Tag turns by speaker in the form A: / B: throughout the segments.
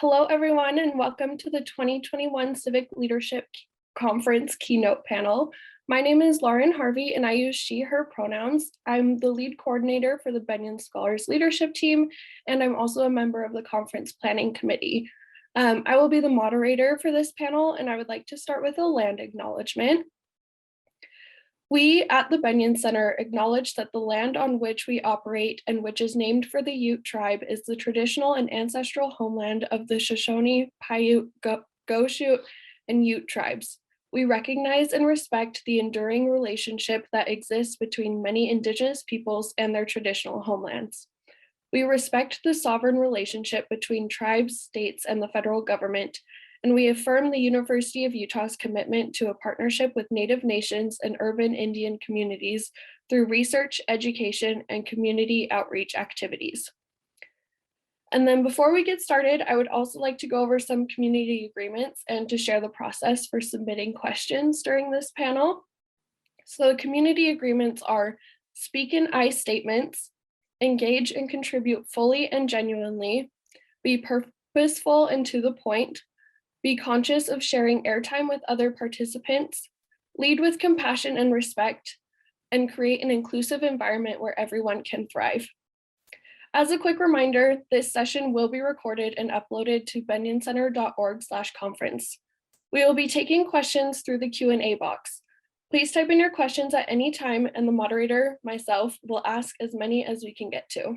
A: Hello, everyone, and welcome to the 2021 Civic Leadership Conference Keynote Panel. My name is Lauren Harvey, and I use she, her pronouns. I'm the lead coordinator for the Bennion Scholars Leadership Team, and I'm also a member of the Conference Planning Committee. I will be the moderator for this panel, and I would like to start with a land acknowledgement. We at the Bennion Center acknowledge that the land on which we operate and which is named for the Ute tribe is the traditional and ancestral homeland of the Shoshone, Paiute, Goshute, and Ute tribes. We recognize and respect the enduring relationship that exists between many Indigenous peoples and their traditional homelands. We respect the sovereign relationship between tribes, states, and the federal government, and we affirm the University of Utah's commitment to a partnership with Native nations and urban Indian communities through research, education, and community outreach activities. And then before we get started, I would also like to go over some community agreements and to share the process for submitting questions during this panel. So the community agreements are speak in I statements, engage and contribute fully and genuinely, be purposeful and to the point, be conscious of sharing airtime with other participants, lead with compassion and respect, and create an inclusive environment where everyone can thrive. As a quick reminder, this session will be recorded and uploaded to bennioncenter.org/conference. We will be taking questions through the Q&A box. Please type in your questions at any time, and the moderator, myself, will ask as many as we can get to.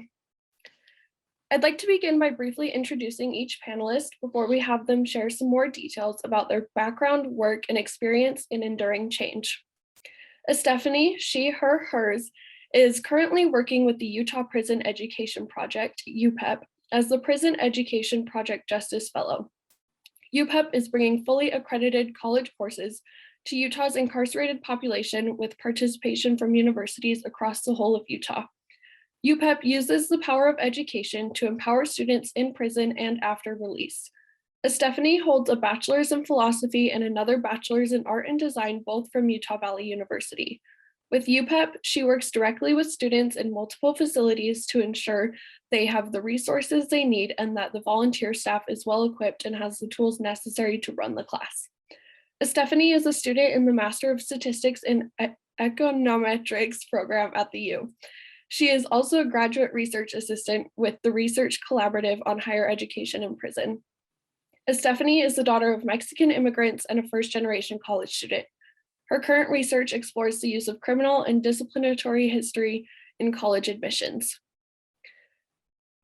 A: I'd like to begin by briefly introducing each panelist before we have them share some more details about their background, work, and experience in enduring change. Stephanie, she, her, hers, is currently working with the Utah Prison Education Project, UPEP, as the Prison Education Project Justice Fellow. UPEP is bringing fully accredited college courses to Utah's incarcerated population with participation from universities across the whole of Utah. UPEP uses the power of education to empower students in prison and after release. Stephanie holds a bachelor's in philosophy and another bachelor's in art and design, both from Utah Valley University. With UPEP, she works directly with students in multiple facilities to ensure they have the resources they need and that the volunteer staff is well equipped and has the tools necessary to run the class. Stephanie is a student in the Master of Statistics in Econometrics program at the U. She is also a graduate research assistant with the Research Collaborative on Higher Education in Prison. Stephanie is the daughter of Mexican immigrants and a first-generation college student. Her current research explores the use of criminal and disciplinary history in college admissions.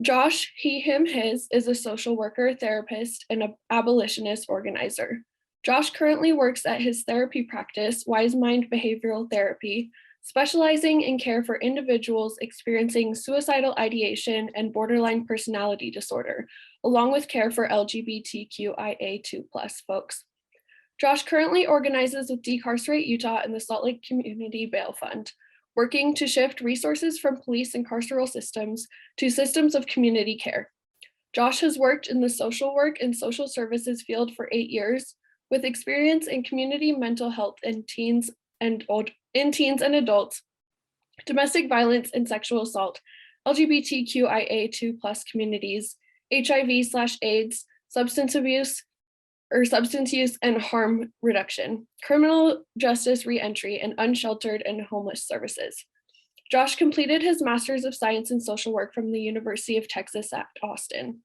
A: Josh, he, him, his, is a social worker, therapist, and an abolitionist organizer. Josh currently works at his therapy practice, Wise Mind Behavioral Therapy, specializing in care for individuals experiencing suicidal ideation and borderline personality disorder, along with care for LGBTQIA2+ folks. Josh currently organizes with Decarcerate Utah and the Salt Lake Community Bail Fund, working to shift resources from police and carceral systems to systems of community care. Josh has worked in the social work and social services field for 8 years, with experience in community mental health in teens and adults, domestic violence and sexual assault, LGBTQIA2+ communities, HIV/AIDS, substance use and harm reduction, criminal justice reentry, and unsheltered and homeless services. Josh completed his Master's of Science in Social Work from the University of Texas at Austin.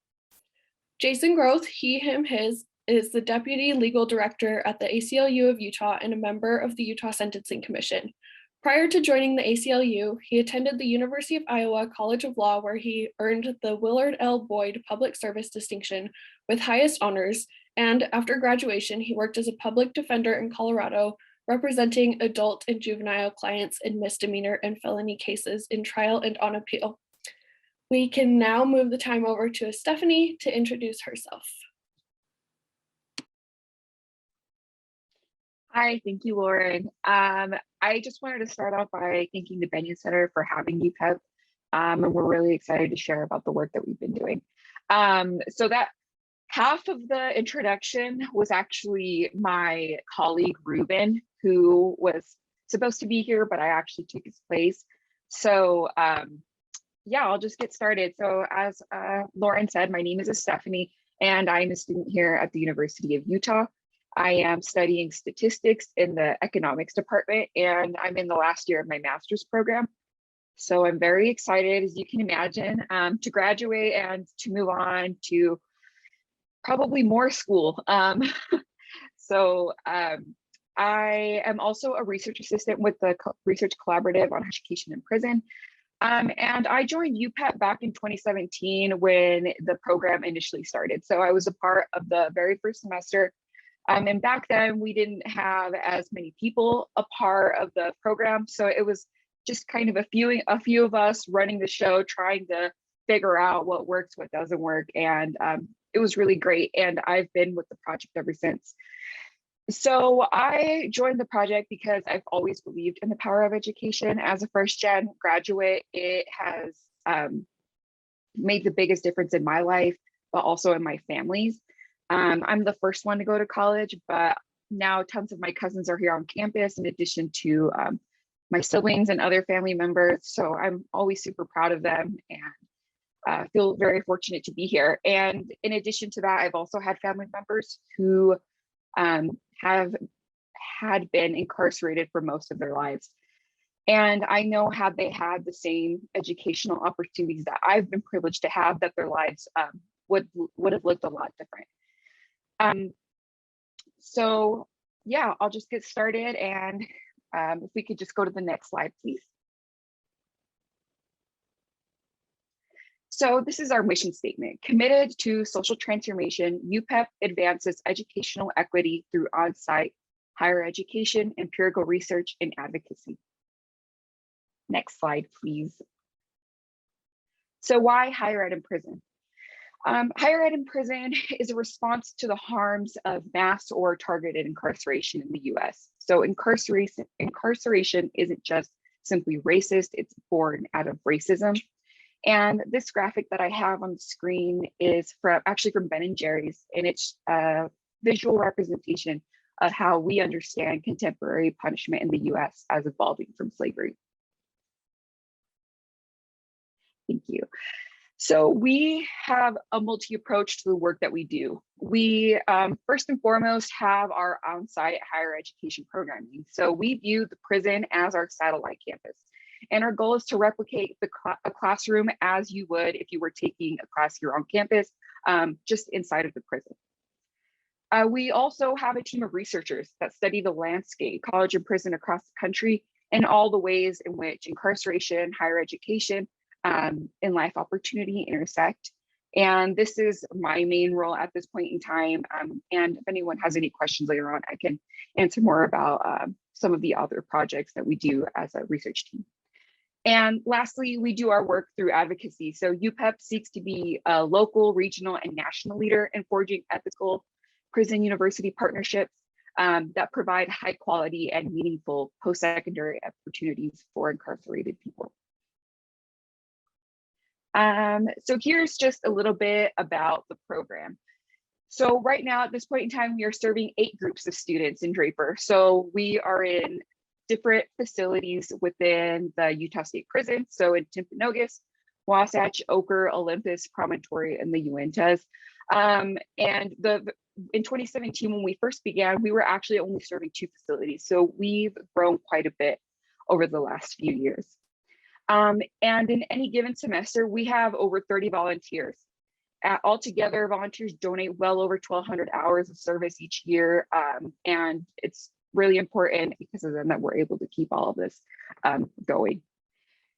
A: Jason Groth, he, him, his, is the Deputy Legal Director at the ACLU of Utah and a member of the Utah Sentencing Commission. Prior to joining the ACLU, he attended the University of Iowa College of Law, where he earned the Willard L. Boyd Public Service Distinction with highest honors, and after graduation, he worked as a public defender in Colorado, representing adult and juvenile clients in misdemeanor and felony cases in trial and on appeal. We can now move the time over to Stephanie to introduce herself.
B: Hi, thank you, Lauren. I just wanted to start off by thanking the Bennion Center for having UPEP, and we're really excited to share about the work that we've been doing. So that half of the introduction was actually my colleague, Ruben, who was supposed to be here, but I actually took his place. So yeah, I'll just get started. So as Lauren said, my name is Stephanie, and I'm a student here at the University of Utah. I am studying statistics in the economics department, and I'm in the last year of my master's program. So I'm very excited, as you can imagine, to graduate and to move on to probably more school. I am also a research assistant with the Research Collaborative on Education in Prison. And I joined UPEP back in 2017 when the program initially started. So I was a part of the very first semester. And back then we didn't have as many people a part of the program. So it was just kind of a few of us running the show, trying to figure out what works, what doesn't work. And it was really great. And I've been with the project ever since. So I joined the project because I've always believed in the power of education. As a first-gen graduate, it has made the biggest difference in my life, but also in my family's. I'm the first one to go to college, but now tons of my cousins are here on campus in addition to my siblings and other family members. So I'm always super proud of them and feel very fortunate to be here. And in addition to that, I've also had family members who have had been incarcerated for most of their lives. And I know had they had the same educational opportunities that I've been privileged to have, that their lives would have looked a lot different. So yeah, I'll just get started. And if we could just go to the next slide, please. So this is our mission statement. Committed to social transformation, UPEP advances educational equity through on-site higher education, empirical research, and advocacy. Next slide, please. So why higher ed in prison? Higher ed in prison is a response to the harms of mass or targeted incarceration in the US. So incarceration isn't just simply racist, it's born out of racism. And this graphic that I have on the screen is actually from Ben & Jerry's, and it's a visual representation of how we understand contemporary punishment in the US as evolving from slavery. Thank you. So we have a multi-approach to the work that we do. We first and foremost have our on-site higher education programming. So we view the prison as our satellite campus. And our goal is to replicate a classroom as you would if you were taking a class here on campus, just inside of the prison. We also have a team of researchers that study the landscape, college and prison across the country, and all the ways in which incarceration, higher education, and life opportunity intersect. And this is my main role at this point in time. And if anyone has any questions later on, I can answer more about some of the other projects that we do as a research team. And lastly, we do our work through advocacy. So UPEP seeks to be a local, regional, and national leader in forging ethical prison-university partnerships that provide high quality and meaningful post-secondary opportunities for incarcerated people. So here's just a little bit about the program. So right now at this point in time, we are serving 8 groups of students in Draper. So we are in different facilities within the Utah State Prison. So in Timpanogos, Wasatch, Ochre, Olympus, Promontory, and the Uintas. And in 2017, when we first began, we were actually only serving 2 facilities. So we've grown quite a bit over the last few years. And in any given semester, we have over 30 volunteers. Altogether, volunteers donate well over 1,200 hours of service each year. And it's really important because of them that we're able to keep all of this going.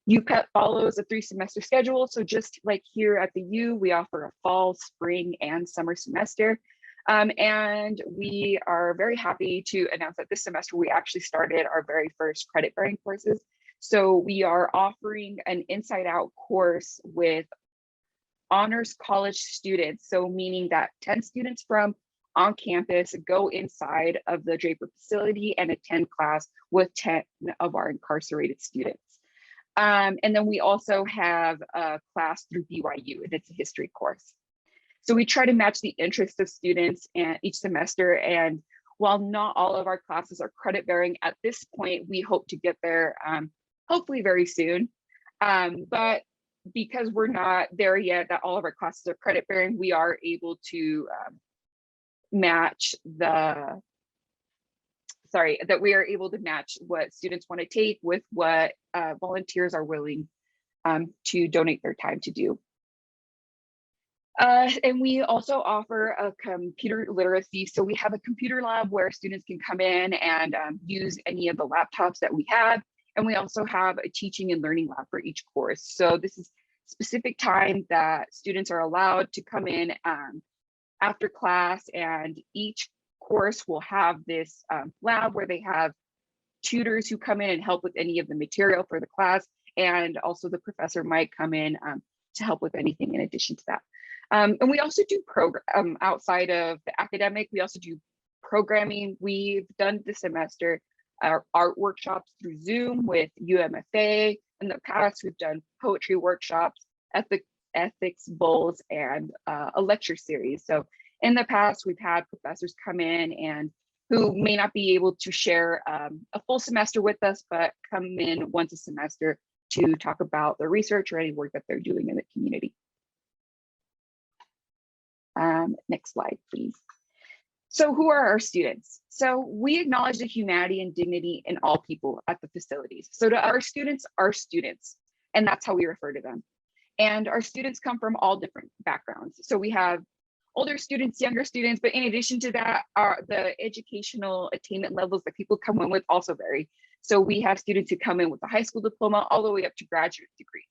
B: UPEP follows a 3-semester schedule. So just like here at the U, we offer a fall, spring, and summer semester. And we are very happy to announce that this semester, we actually started our very first credit-bearing courses. So we are offering an Inside Out course with honors college students. So meaning that 10 students from on campus go inside of the Draper facility and attend class with 10 of our incarcerated students. And then we also have a class through BYU, and it's a history course. So we try to match the interests of students and each semester. And while not all of our classes are credit bearing at this point, we hope to get there hopefully very soon. But because we're not there yet that all of our classes are credit bearing, we are able to match what students want to take with what volunteers are willing to donate their time to do. And we also offer a computer literacy. So we have a computer lab where students can come in and use any of the laptops that we have. And we also have a teaching and learning lab for each course. So this is specific time that students are allowed to come in after class, and each course will have this lab where they have tutors who come in and help with any of the material for the class. And also the professor might come in to help with anything in addition to that. And we also do program outside of the academic, we also do programming. We've done this semester our art workshops through Zoom with UMFA. In the past, we've done poetry workshops, ethics bowls, and a lecture series. So in the past, we've had professors come in and who may not be able to share a full semester with us, but come in once a semester to talk about their research or any work that they're doing in the community. Next slide, please. So who are our students? So we acknowledge the humanity and dignity in all people at the facilities. So to our students, and that's how we refer to them. And our students come from all different backgrounds. So we have older students, younger students, but in addition to that, the educational attainment levels that people come in with also vary. So we have students who come in with a high school diploma all the way up to graduate degrees.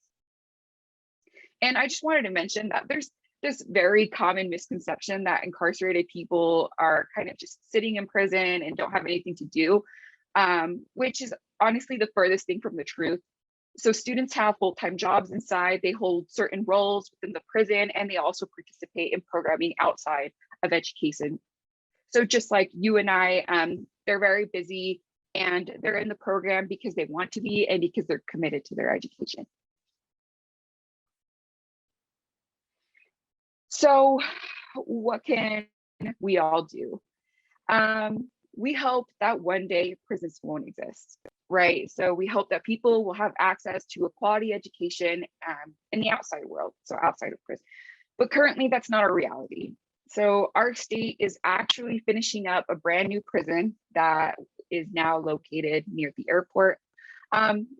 B: And I just wanted to mention that there's this very common misconception that incarcerated people are kind of just sitting in prison and don't have anything to do, which is honestly the furthest thing from the truth. So students have full-time jobs inside, they hold certain roles within the prison, and they also participate in programming outside of education. So just like you and I, they're very busy and they're in the program because they want to be and because they're committed to their education. So what can we all do? We hope that one day prisons won't exist, right? So we hope that people will have access to a quality education in the outside world, so outside of prison. But currently that's not a reality. So our state is actually finishing up a brand new prison that is now located near the airport.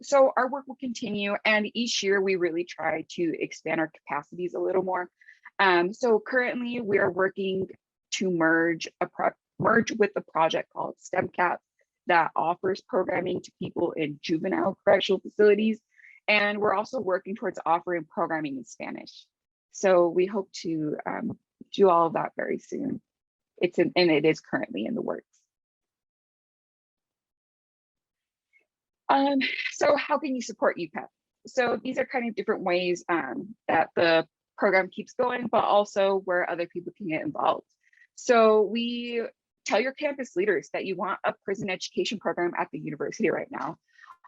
B: So our work will continue, and each year we really try to expand our capacities a little more. So currently we are working to merge with a project called STEMCAP that offers programming to people in juvenile correctional facilities. And we're also working towards offering programming in Spanish. So we hope to do all of that very soon. And it is currently in the works. So how can you support UPEP? So these are kind of different ways that the program keeps going, but also where other people can get involved. So we tell your campus leaders that you want a prison education program at the university right now.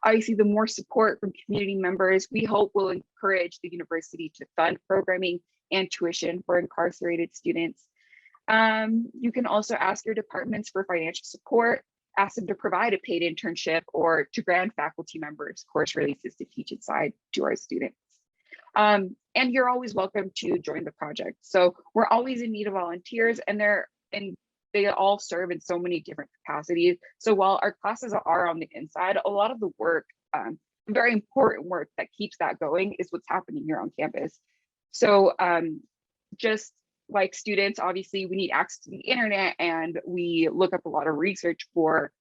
B: Obviously, the more support from community members, we hope will encourage the university to fund programming and tuition for incarcerated students. You can also ask your departments for financial support, ask them to provide a paid internship or to grant faculty members course releases to teach inside to our students. And you're always welcome to join the project. So we're always in need of volunteers, and they all serve in so many different capacities. So while our classes are on the inside, a lot of the work, very important work that keeps that going is what's happening here on campus. So just like students, obviously we need access to the internet, and we look up a lot of research for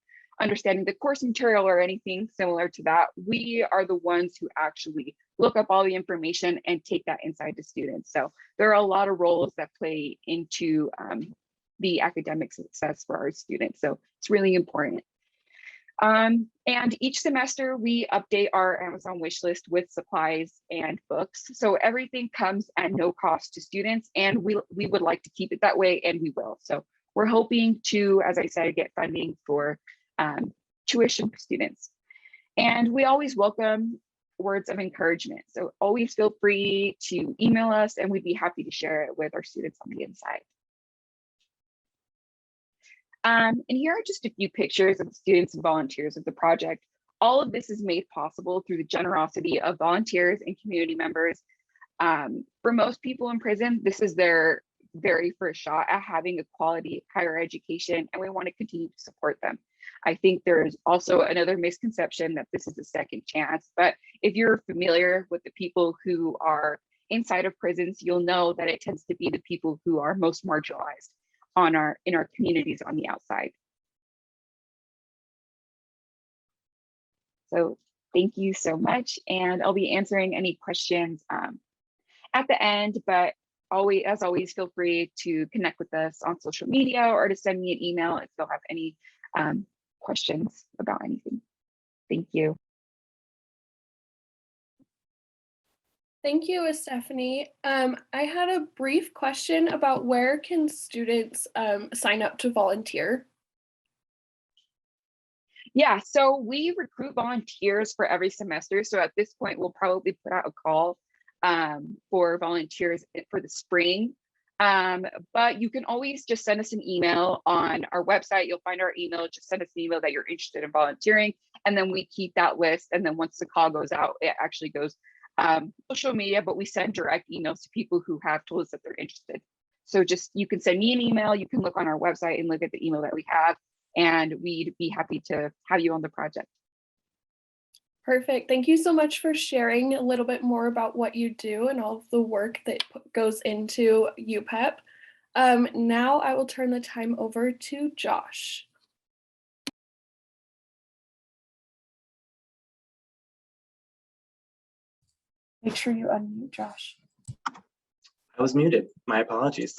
B: understanding the course material or anything similar to that. We are the ones who actually look up all the information and take that inside to students. So there are a lot of roles that play into the academic success for our students. So it's really important. And each semester we update our Amazon wish list with supplies and books. So everything comes at no cost to students, and we would like to keep it that way, and we will. So we're hoping to, as I said, get funding for tuition for students. And we always welcome words of encouragement. So always feel free to email us, and we'd be happy to share it with our students on the inside. And here are just a few pictures of the students and volunteers of the project. All of this is made possible through the generosity of volunteers and community members. For most people in prison, this is their very first shot at having a quality higher education, and we want to continue to support them. I think there's also another misconception that this is a second chance, but if you're familiar with the people who are inside of prisons, you'll know that it tends to be the people who are most marginalized in our communities on the outside. So thank you so much, and I'll be answering any questions at the end, but as always, feel free to connect with us on social media or to send me an email if you'll have any questions about anything. Thank you.
A: Thank you, Stephanie. I had a brief question about where can students sign up to volunteer?
B: Yeah, so we recruit volunteers for every semester. So at this point, we'll probably put out a call for volunteers for the spring. But you can always just send us an email on our website. You'll find our email. Just send us an email that you're interested in volunteering. And then we keep that list. And then once the call goes out, it actually goes social media, but we send direct emails to people who have told us that they're interested. So just, you can send me an email. You can look on our website and look at the email that we have, and we'd be happy to have you on the project.
A: Perfect. Thank you so much for sharing a little bit more about what you do and all of the work that goes into UPEP. Now I will turn the time over to Josh. Make sure you unmute, Josh.
C: I was muted. My apologies.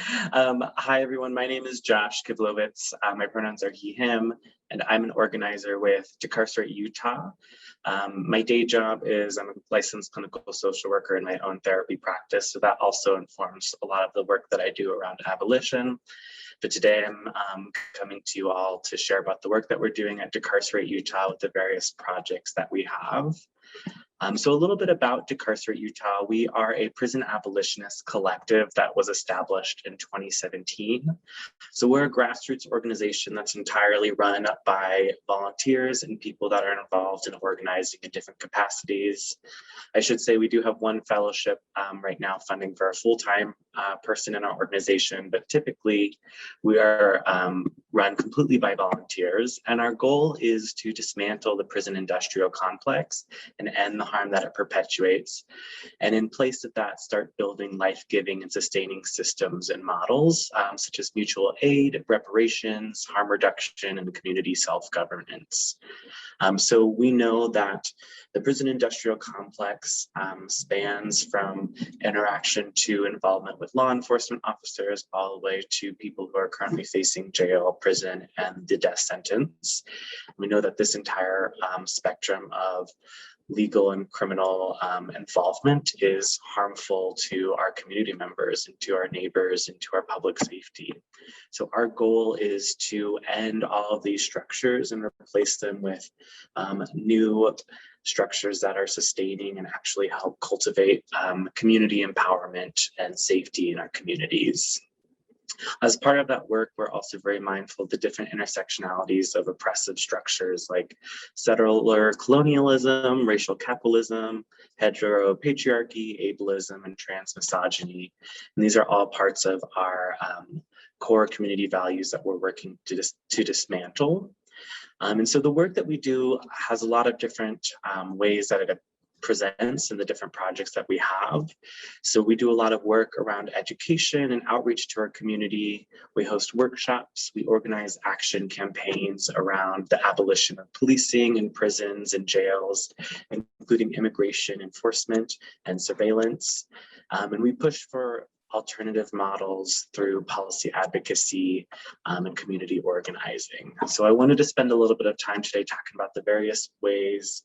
C: Hi, everyone. My name is Josh Kivlovitz. My pronouns are he, him, and I'm an organizer with Decarcerate Utah. My day job is I'm a licensed clinical social worker in my own therapy practice, so that also informs a lot of the work that I do around abolition. But today I'm coming to you all to share about the work that we're doing at Decarcerate Utah with the various projects that we have. So a little bit about Decarcerate Utah. We are a prison abolitionist collective that was established in 2017. So we're a grassroots organization that's entirely run by volunteers and people that are involved in organizing in different capacities. I should say we do have one fellowship right now funding for a full-time person in our organization, but typically we are run completely by volunteers. And our goal is to dismantle the prison industrial complex and end the harm that it perpetuates. And in place of that, start building life-giving and sustaining systems and models, such as mutual aid, reparations, harm reduction, and community self-governance. So we know that the prison industrial complex spans from interaction to involvement with law enforcement officers all the way to people who are currently facing jail, prison, and the death sentence. We know that this entire spectrum of legal and criminal involvement is harmful to our community members and to our neighbors and to our public safety. So our goal is to end all of these structures and replace them with new structures that are sustaining and actually help cultivate community empowerment and safety in our communities. As part of that work, we're also very mindful of the different intersectionalities of oppressive structures like settler colonialism, racial capitalism, heteropatriarchy, ableism, and trans misogyny. And these are all parts of our core community values that we're working to dismantle. And so the work that we do has a lot of different ways that it presents in the different projects that we have. So we do a lot of work around education and outreach to our community. We host workshops, we organize action campaigns around the abolition of policing in prisons and jails, including immigration enforcement and surveillance. And we push for alternative models through policy advocacy and community organizing. So I wanted to spend a little bit of time today talking about the various ways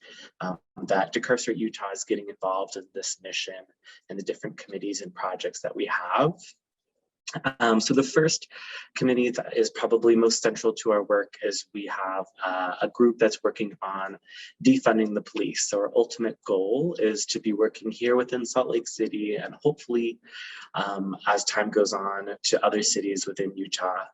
C: that Decarcerate Utah is getting involved in this mission and the different committees and projects that we have. So the first committee that is probably most central to our work is we have a group that's working on defunding the police. So our ultimate goal is to be working here within Salt Lake City and hopefully as time goes on to other cities within Utah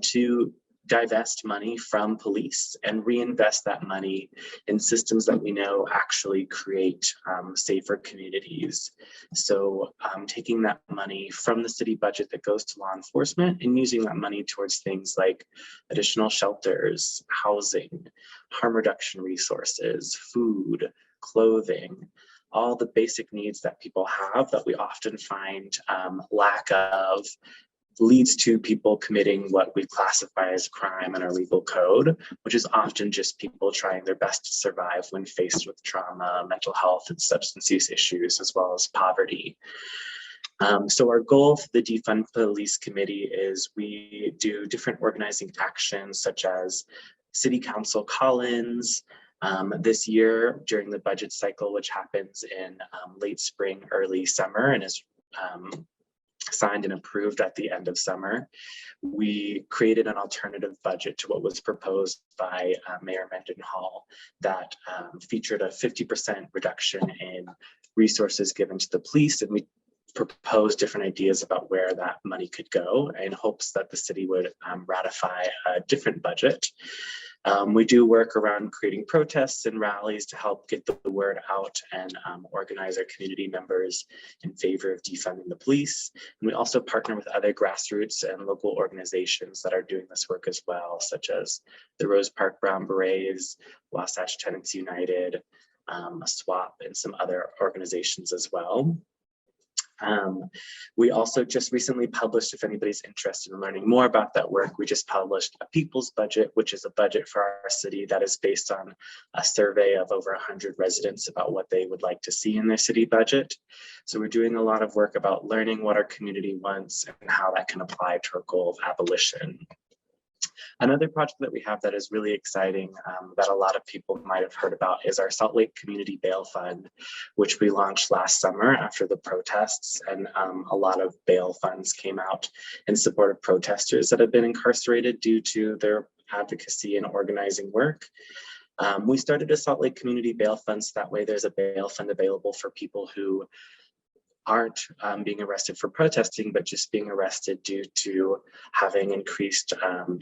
C: to divest money from police and reinvest that money in systems that we know actually create safer communities. So taking that money from the city budget that goes to law enforcement and using that money towards things like additional shelters, housing, harm reduction resources, food, clothing, all the basic needs that people have that we often find lack of, leads to people committing what we classify as crime in our legal code, which is often just people trying their best to survive when faced with trauma, mental health, and substance use issues, as well as poverty. So our goal for the Defund Police Committee is we do different organizing actions such as city council call-ins. This year during the budget cycle, which happens in late spring, early summer, and is signed and approved at the end of summer, we created an alternative budget to what was proposed by Mayor Mendenhall that featured a 50% reduction in resources given to the police, and we proposed different ideas about where that money could go in hopes that the city would ratify a different budget. We do work around creating protests and rallies to help get the word out and organize our community members in favor of defunding the police. And we also partner with other grassroots and local organizations that are doing this work as well, such as the Rose Park Brown Berets, Wasatch Tenants United, SWAP, and some other organizations as well. We also just recently published, if anybody's interested in learning more about that work, we just published a People's Budget, which is a budget for our city that is based on a survey of over 100 residents about what they would like to see in their city budget. So we're doing a lot of work about learning what our community wants and how that can apply to our goal of abolition. Another project that we have that is really exciting that a lot of people might have heard about is our Salt Lake Community Bail Fund, which we launched last summer after the protests, and a lot of bail funds came out in support of protesters that have been incarcerated due to their advocacy and organizing work. We started a Salt Lake Community Bail Fund, so that way there's a bail fund available for people who aren't being arrested for protesting, but just being arrested due to having increased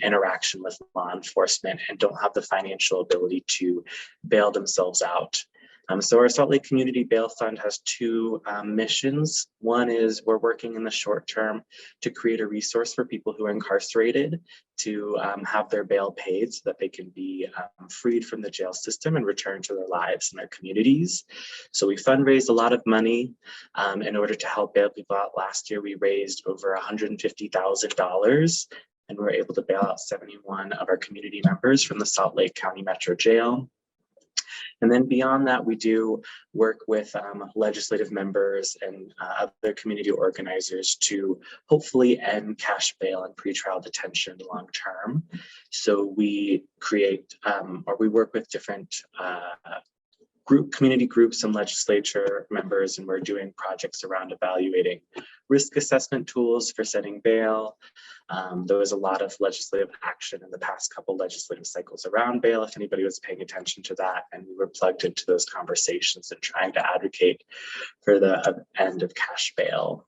C: interaction with law enforcement and don't have the financial ability to bail themselves out. So our Salt Lake Community Bail Fund has two missions. One is we're working in the short term to create a resource for people who are incarcerated to have their bail paid so that they can be freed from the jail system and return to their lives and their communities. So we fundraised a lot of money in order to help bail people out. Last year, we raised over $150,000 and we were able to bail out 71 of our community members from the Salt Lake County Metro Jail. And then beyond that, we do work with legislative members and other community organizers to hopefully end cash bail and pretrial detention long term. So we create or we work with different community groups and legislature members, and we're doing projects around evaluating risk assessment tools for setting bail. There was a lot of legislative action in the past couple legislative cycles around bail, if anybody was paying attention to that, and we were plugged into those conversations and trying to advocate for the end of cash bail.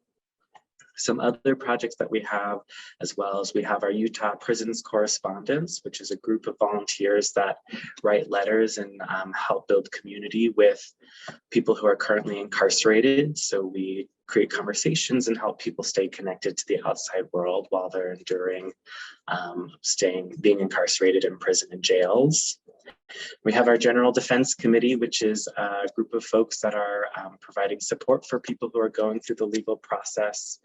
C: Some other projects that we have, as well as we have our Utah Prisons Correspondents, which is a group of volunteers that write letters and help build community with people who are currently incarcerated. So we create conversations and help people stay connected to the outside world while they're enduring being incarcerated in prison and jails. We have our General Defense Committee, which is a group of folks that are providing support for people who are going through the legal process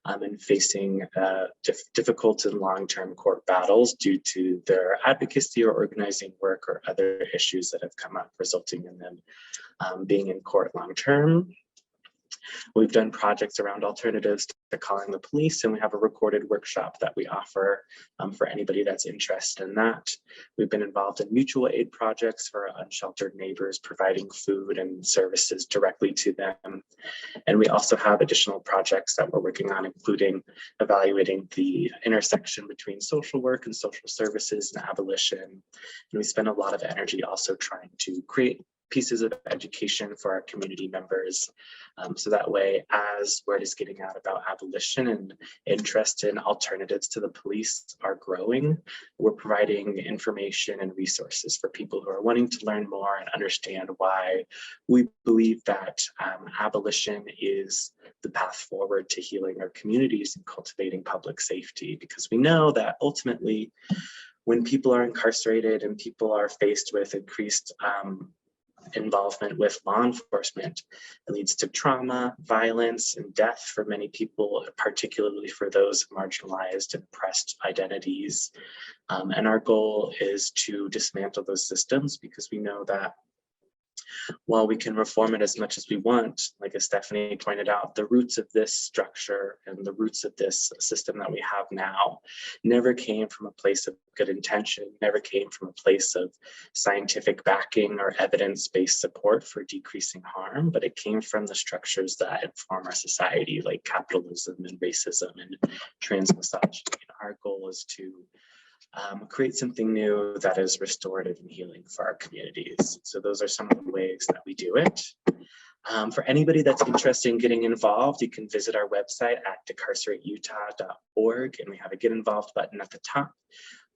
C: and facing difficult and long-term court battles due to their advocacy or organizing work or other issues that have come up resulting in them being in court long-term. We've done projects around alternatives to calling the police, and we have a recorded workshop that we offer for anybody that's interested in that. We've been involved in mutual aid projects for unsheltered neighbors, providing food and services directly to them. And we also have additional projects that we're working on, including evaluating the intersection between social work and social services and abolition. And we spend a lot of energy also trying to create pieces of education for our community members. So that way, as word is getting out about abolition and interest in alternatives to the police are growing, we're providing information and resources for people who are wanting to learn more and understand why we believe that abolition is the path forward to healing our communities and cultivating public safety, because we know that ultimately when people are incarcerated and people are faced with increased involvement with law enforcement, it leads to trauma, violence, and death for many people, particularly for those marginalized and oppressed identities. And our goal is to dismantle those systems, because we know that while we can reform it as much as we want, like as Stephanie pointed out, the roots of this structure and the roots of this system that we have now never came from a place of good intention, never came from a place of scientific backing or evidence-based support for decreasing harm, but it came from the structures that inform our society, like capitalism and racism and transmisogyny. Our goal is to create something new that is restorative and healing for our communities. So those are some of the ways that we do it. For anybody that's interested in getting involved, you can visit our website at decarcerateutah.org, and we have a Get Involved button at the top.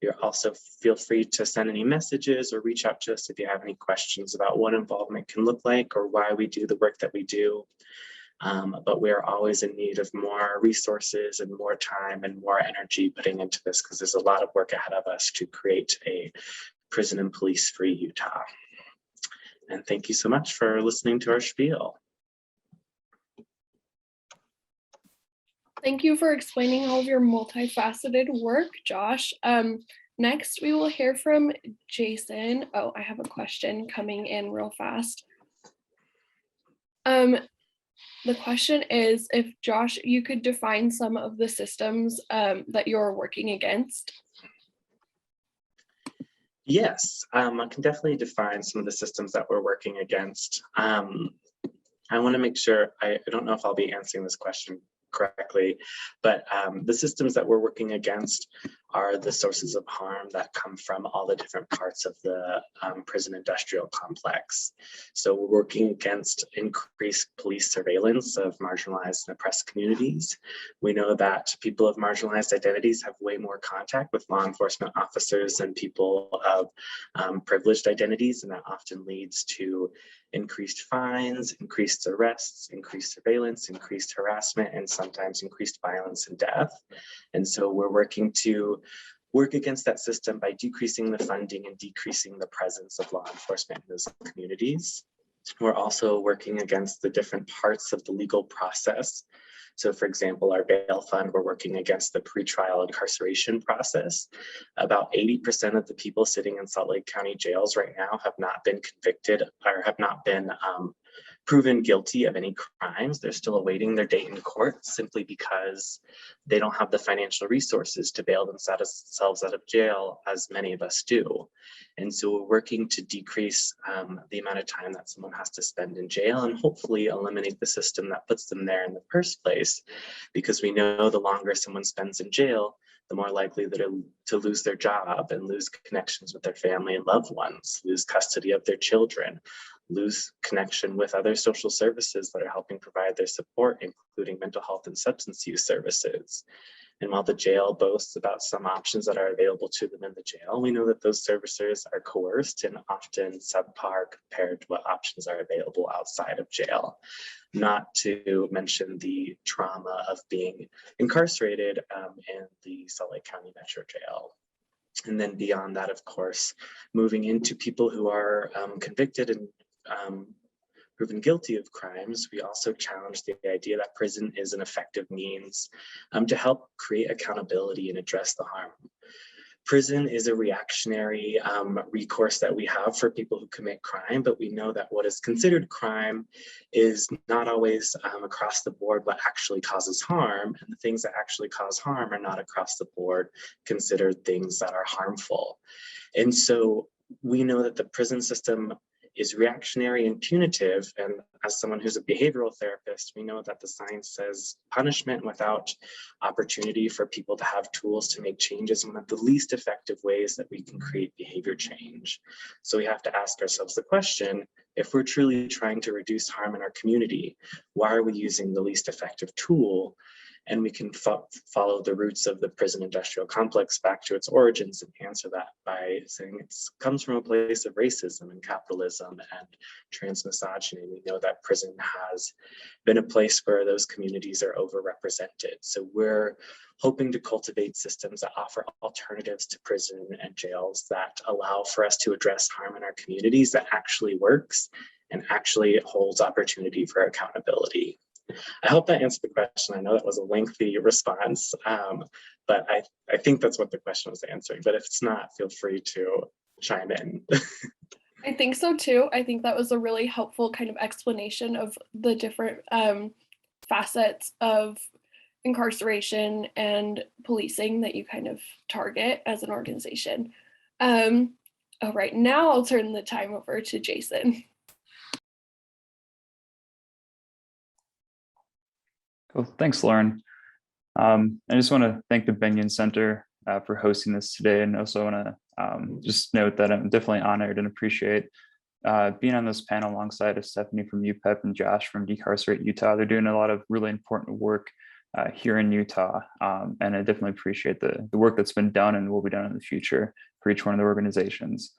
C: You also feel free to send any messages or reach out to us if you have any questions about what involvement can look like or why we do the work that we do. But we are always in need of more resources and more time and more energy putting into this, because there's a lot of work ahead of us to create a prison and police-free Utah. And thank you so much for listening to our spiel.
A: Thank you for explaining all of your multifaceted work, Josh. Next, we will hear from Jason. Oh, I have a question coming in real fast. The question is, if Josh, you could define some of the systems that you're working against.
C: Yes, I can definitely define some of the systems that we're working against. I want to make sure, I don't know if I'll be answering this question correctly, but the systems that we're working against are the sources of harm that come from all the different parts of the prison industrial complex. So we're working against increased police surveillance of marginalized and oppressed communities. We know that people of marginalized identities have way more contact with law enforcement officers than people of privileged identities, and that often leads to increased fines, increased arrests, increased surveillance, increased harassment, and sometimes increased violence and death. And so we're working to work against that system by decreasing the funding and decreasing the presence of law enforcement in those communities. We're also working against the different parts of the legal process. So for example, our bail fund, we're working against the pretrial incarceration process. About 80% of the people sitting in Salt Lake County jails right now have not been convicted or have not been proven guilty of any crimes. They're still awaiting their date in court simply because they don't have the financial resources to bail themselves out of jail, as many of us do. And so we're working to decrease the amount of time that someone has to spend in jail and hopefully eliminate the system that puts them there in the first place, because we know the longer someone spends in jail, the more likely they're to lose their job and lose connections with their family and loved ones, lose custody of their children, lose connection with other social services that are helping provide their support, including mental health and substance use services. And while the jail boasts about some options that are available to them in the jail, we know that those services are coerced and often subpar compared to what options are available outside of jail. Not to mention the trauma of being incarcerated in the Salt Lake County Metro Jail. And then beyond that, of course, moving into people who are convicted and proven guilty of crimes, we also challenge the idea that prison is an effective means to help create accountability and address the harm. Prison is a reactionary recourse that we have for people who commit crime, but we know that what is considered crime is not always across the board what actually causes harm, and the things that actually cause harm are not across the board considered things that are harmful. And so we know that the prison system is reactionary and punitive. And as someone who's a behavioral therapist, we know that the science says punishment without opportunity for people to have tools to make changes is one of the least effective ways that we can create behavior change. So we have to ask ourselves the question, if we're truly trying to reduce harm in our community, why are we using the least effective tool? And we can follow the roots of the prison industrial complex back to its origins and answer that by saying it comes from a place of racism and capitalism and trans misogyny. We know that prison has been a place where those communities are overrepresented. So we're hoping to cultivate systems that offer alternatives to prison and jails that allow for us to address harm in our communities that actually works and actually holds opportunity for accountability. I hope that answered the question. I know that was a lengthy response, but I think that's what the question was answering. But if it's not, feel free to chime in.
A: I think so too. I think that was a really helpful kind of explanation of the different facets of incarceration and policing that you kind of target as an organization. All right, now I'll turn the time over to Jason.
D: Cool. Thanks, Lauren. I just want to thank the Benyon Center for hosting this today, and also want to just note that I'm definitely honored and appreciate being on this panel alongside of Stephanie from UPEP and Josh from Decarcerate Utah. They're doing a lot of really important work here in Utah, and I definitely appreciate the work that's been done and will be done in the future for each one of the organizations.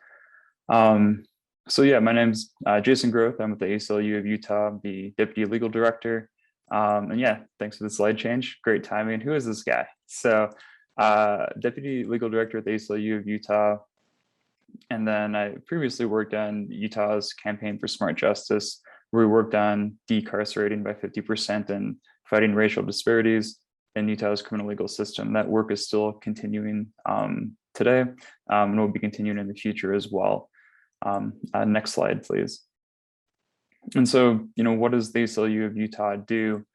D: So yeah, my name's Jason Groth. I'm with the ACLU of Utah, I'm the Deputy Legal Director. And yeah, thanks for the slide change. Great timing. Who is this guy? So Deputy Legal Director at the ACLU of Utah. And then I previously worked on Utah's Campaign for Smart Justice, where we worked on decarcerating by 50% and fighting racial disparities in Utah's criminal legal system. That work is still continuing today, and will be continuing in the future as well. Next slide, please. And so, what does the ACLU of Utah do?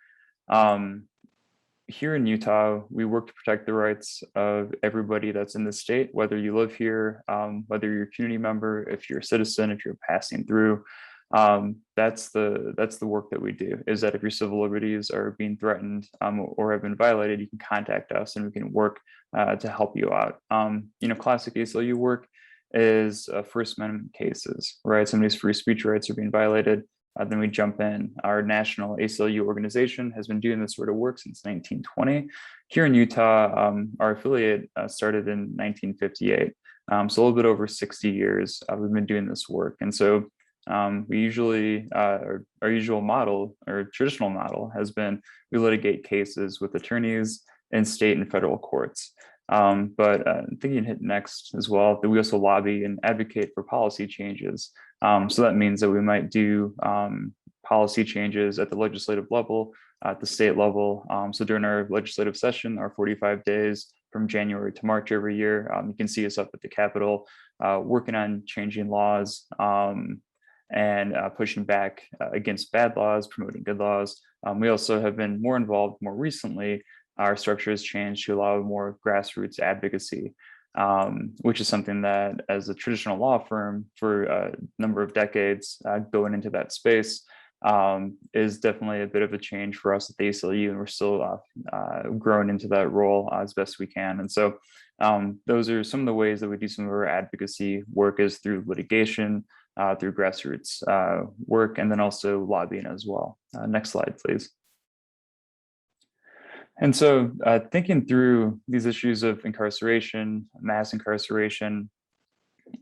D: Here in Utah, we work to protect the rights of everybody that's in the state, whether you live here, whether you're a community member, if you're a citizen, if you're passing through. That's the work that we do, is that if your civil liberties are being threatened or have been violated, you can contact us and we can work to help you out. Classic ACLU work is First Amendment cases, right? Somebody's free speech rights are being violated. Then we jump in. Our national ACLU organization has been doing this sort of work since 1920. Here in Utah, our affiliate started in 1958. So a little bit over 60 years, we've been doing this work. And so we usually, our usual model or traditional model has been we litigate cases with attorneys in state and federal courts. But I think you can hit next as well, that we also lobby and advocate for policy changes. So that means that we might do policy changes at the legislative level, at the state level. So during our legislative session, our 45 days from January to March every year, you can see us up at the Capitol working on changing laws and pushing back against bad laws, promoting good laws. We also have been more involved more recently. Our structure has changed to allow more grassroots advocacy, which is something that as a traditional law firm for a number of decades going into that space is definitely a bit of a change for us at the ACLU, and we're still growing into that role as best we can. And so those are some of the ways that we do some of our advocacy work, is through litigation, through grassroots work, and then also lobbying as well. Next slide, please. And so thinking through these issues of incarceration, mass incarceration,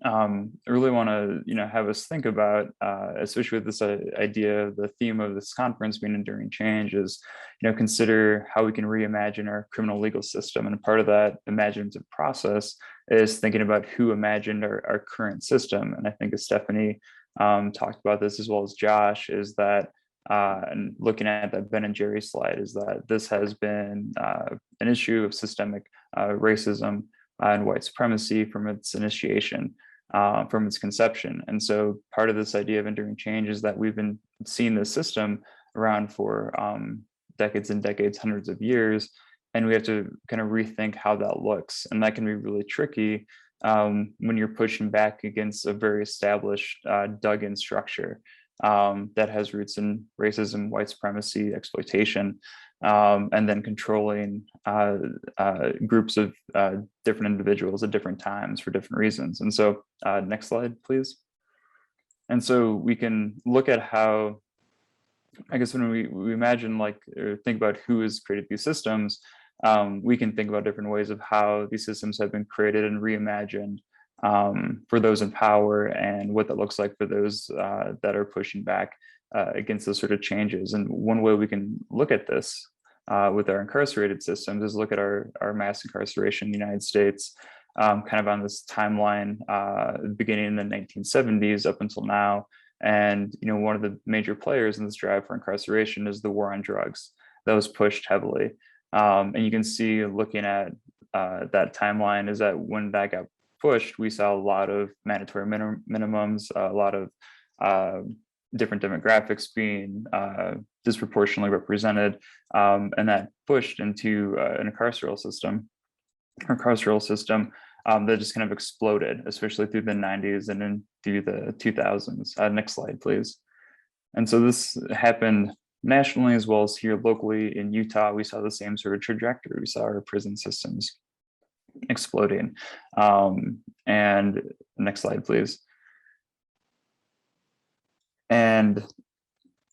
D: I really want to, have us think about, especially with this idea, the theme of this conference being enduring change, is, consider how we can reimagine our criminal legal system. And part of that imaginative process is thinking about who imagined our current system. And I think as Stephanie talked about this, as well as Josh, is that and looking at that Ben and Jerry slide, is that this has been an issue of systemic racism and white supremacy from its initiation, from its conception. And so part of this idea of enduring change is that we've been seeing this system around for decades and decades, hundreds of years, and we have to kind of rethink how that looks. And that can be really tricky when you're pushing back against a very established, dug-in structure that has roots in racism, white supremacy, exploitation, and then controlling groups of different individuals at different times for different reasons. And so next slide, please. And so we can look at how, I guess when we imagine like, or think about who has created these systems, we can think about different ways of how these systems have been created and reimagined for those in power, and what that looks like for those that are pushing back against those sort of changes. And one way we can look at this with our incarcerated systems is look at our mass incarceration in the United States, kind of on this timeline beginning in the 1970s up until now. And one of the major players in this drive for incarceration is the war on drugs that was pushed heavily. And you can see, looking at that timeline, is that when that got pushed, we saw a lot of mandatory minimums, a lot of different demographics being disproportionately represented, and that pushed into an carceral system that just kind of exploded, especially through the 90s and then through the 2000s. Next slide, please. And so this happened nationally as well as here locally in Utah. We saw the same sort of trajectory. We saw our prison systems exploding. And next slide, please. And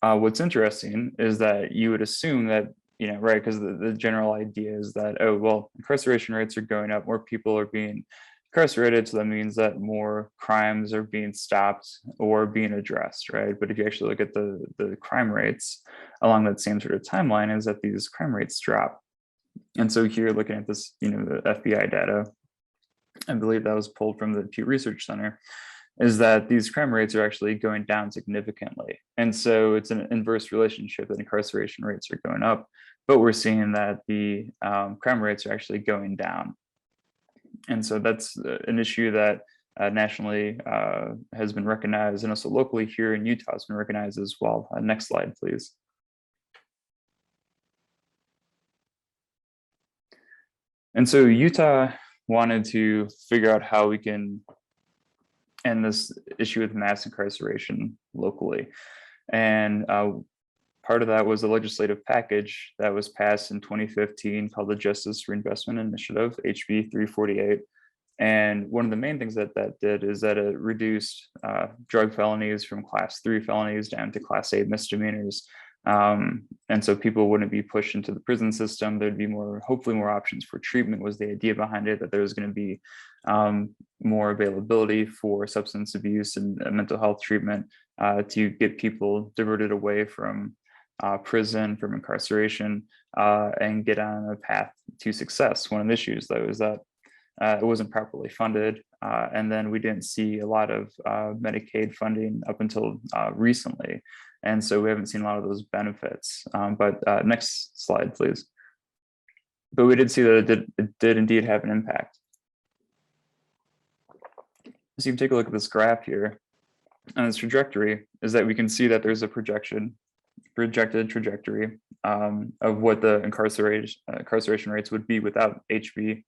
D: what's interesting is that you would assume that, right, because the general idea is that, oh, well, incarceration rates are going up, more people are being incarcerated, so that means that more crimes are being stopped or being addressed, right? But if you actually look at the crime rates along that same sort of timeline, is that these crime rates drop. And so here, looking at this, the FBI data, I believe that was pulled from the Pew Research Center, is that these crime rates are actually going down significantly. And so it's an inverse relationship, that incarceration rates are going up, but we're seeing that the crime rates are actually going down. And so that's an issue that nationally has been recognized, and also locally here in Utah has been recognized as well. Next slide, please. And so Utah wanted to figure out how we can end this issue with mass incarceration locally. And part of that was a legislative package that was passed in 2015 called the Justice Reinvestment Initiative, HB 348. And one of the main things that did is that it reduced drug felonies from class 3 felonies down to class A misdemeanors. And so people wouldn't be pushed into the prison system. There'd be hopefully more options for treatment, was the idea behind it, that there was going to be more availability for substance abuse and mental health treatment to get people diverted away from prison, from incarceration, and get on a path to success. One of the issues, though, is that it wasn't properly funded. And then we didn't see a lot of Medicaid funding up until recently. And so we haven't seen a lot of those benefits. But next slide, please. But we did see that it did indeed have an impact. So you can take a look at this graph here, and this trajectory is that we can see that there's a projected trajectory of what the incarceration rates would be without HB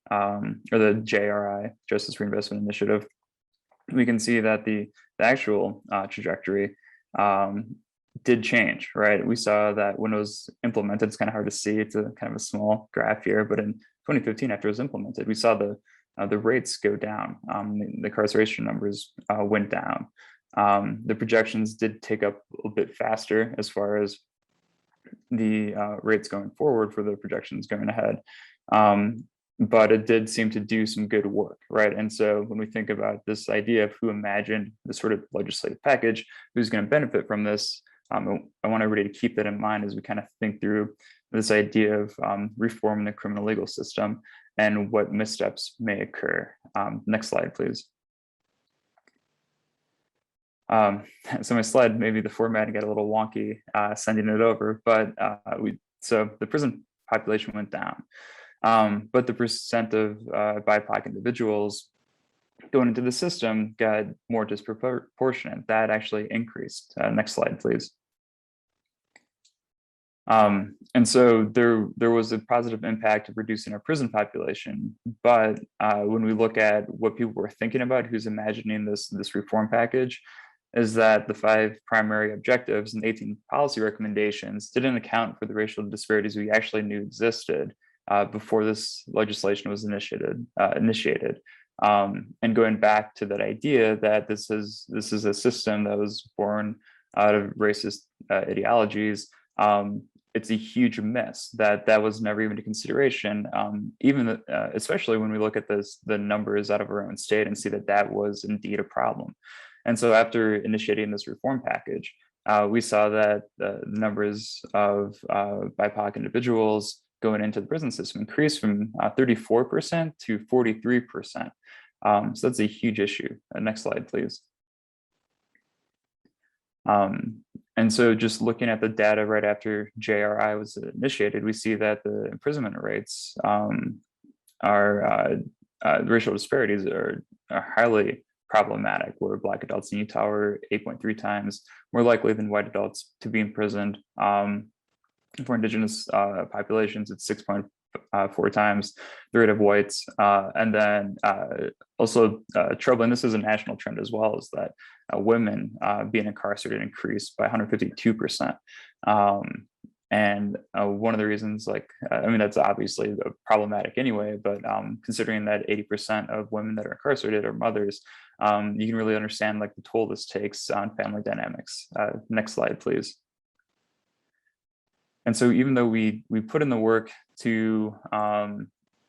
D: or the JRI, Justice Reinvestment Initiative. We can see that the actual trajectory did change, right? We saw that when it was implemented, it's kind of hard to see, it's a kind of a small graph here, but in 2015, after it was implemented, we saw the rates go down. The incarceration numbers went down. The projections did take up a little bit faster as far as the rates going forward for the projections going ahead. But it did seem to do some good work, right? And so when we think about this idea of who imagined this sort of legislative package, who's going to benefit from this, I want everybody to keep that in mind as we kind of think through this idea of reforming the criminal legal system and what missteps may occur. Next slide, please. So my slide, maybe the formatting got a little wonky sending it over, but so the prison population went down. But the percent of BIPOC individuals going into the system got more disproportionate. That actually increased. Next slide, please. And so there was a positive impact of reducing our prison population. But when we look at what people were thinking about, who's imagining this reform package, is that the 5 primary objectives and 18 policy recommendations didn't account for the racial disparities we actually knew existed before this legislation was initiated. And going back to that idea that this is a system that was born out of racist ideologies, it's a huge miss that was never even a consideration, even especially when we look at the numbers out of our own state and see that was indeed a problem. And so after initiating this reform package, we saw that the numbers of BIPOC individuals going into the prison system increased from 34% to 43%. So that's a huge issue. Next slide, please. And so just looking at the data right after JRI was initiated, we see that the imprisonment rates racial disparities are highly problematic, where Black adults in Utah are 8.3 times more likely than white adults to be imprisoned. For Indigenous populations, it's 6.4 times the rate of whites. And then also troubling, this is a national trend as well, is that women being incarcerated increased by 152%. And one of the reasons, I mean, that's obviously problematic anyway, but considering that 80% of women that are incarcerated are mothers, you can really understand the toll this takes on family dynamics. Next slide, please. And so even though we put in the work to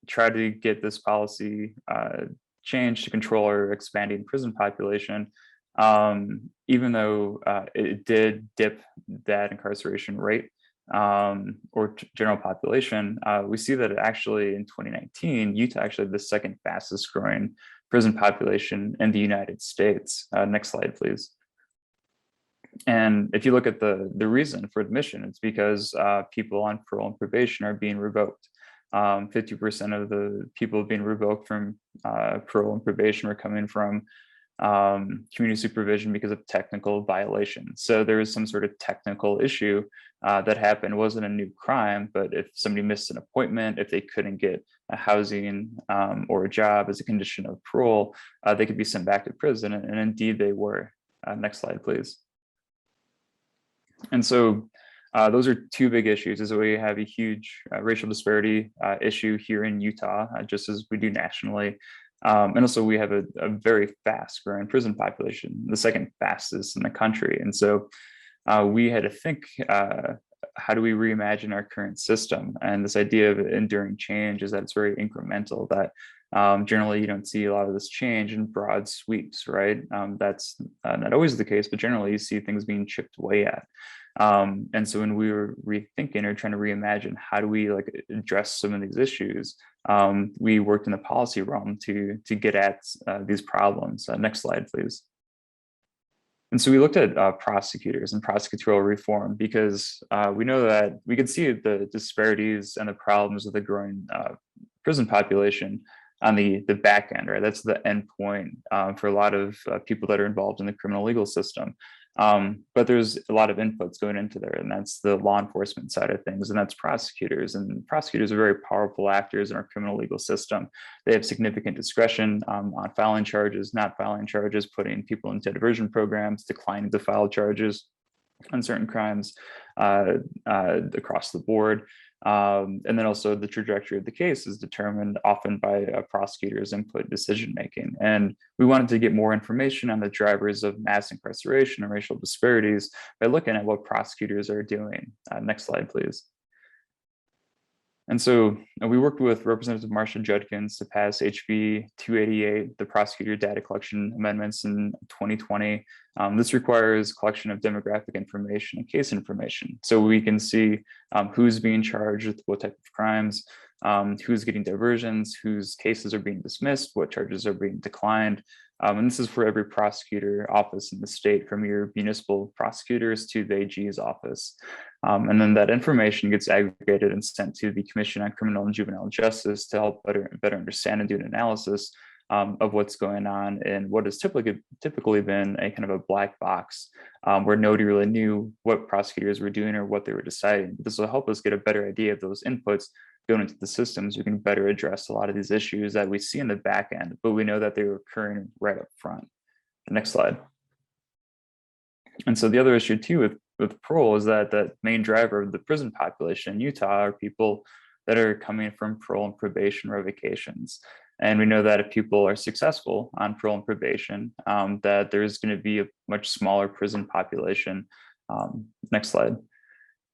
D: try to get this policy changed to control our expanding prison population, even though it did dip that incarceration rate or general population, we see that actually in 2019, Utah actually had the second fastest growing prison population in the United States. Next slide, please. And if you look at the reason for admission, it's because people on parole and probation are being revoked. 50% of the people being revoked from parole and probation were coming from community supervision because of technical violations. So there was some sort of technical issue that happened. It wasn't a new crime, but if somebody missed an appointment, if they couldn't get a housing or a job as a condition of parole, they could be sent back to prison, and indeed they were. Next slide, please. And so those are two big issues, is that we have a huge racial disparity issue here in Utah, just as we do nationally. And also we have a very fast growing prison population, the second fastest in the country. And so we had to think, how do we reimagine our current system? And this idea of enduring change is that it's very incremental, that generally you don't see a lot of this change in broad sweeps, right? That's not always the case, but generally you see things being chipped away at. And so when we were rethinking or trying to reimagine how do we address some of these issues, we worked in the policy realm to get at these problems. Next slide, please. And so we looked at prosecutors and prosecutorial reform, because we know that we could see the disparities and the problems with the growing prison population on the back end, right? That's the end point for a lot of people that are involved in the criminal legal system. But there's a lot of inputs going into there, and that's the law enforcement side of things, and that's prosecutors. And prosecutors are very powerful actors in our criminal legal system. They have significant discretion on filing charges, not filing charges, putting people into diversion programs, declining to file charges on certain crimes across the board. And then also the trajectory of the case is determined often by prosecutors' input decision making. And we wanted to get more information on the drivers of mass incarceration and racial disparities by looking at what prosecutors are doing. Next slide, please. And so we worked with Representative Marsha Judkins to pass HB 288, the prosecutor data collection amendments in 2020. This requires collection of demographic information and case information, so we can see who's being charged with what type of crimes, who's getting diversions, whose cases are being dismissed, what charges are being declined. And this is for every prosecutor office in the state, from your municipal prosecutors to the AG's office. And then that information gets aggregated and sent to the Commission on Criminal and Juvenile Justice to help better understand and do an analysis of what's going on in what has typically been a kind of a black box, where nobody really knew what prosecutors were doing or what they were deciding. This will help us get a better idea of those inputs going into the systems. We can better address a lot of these issues that we see in the back end, but we know that they were occurring right up front. The next slide. And so the other issue too with parole is that the main driver of the prison population in Utah are people that are coming from parole and probation revocations. And we know that if people are successful on parole and probation, that there's going to be a much smaller prison population. Next slide.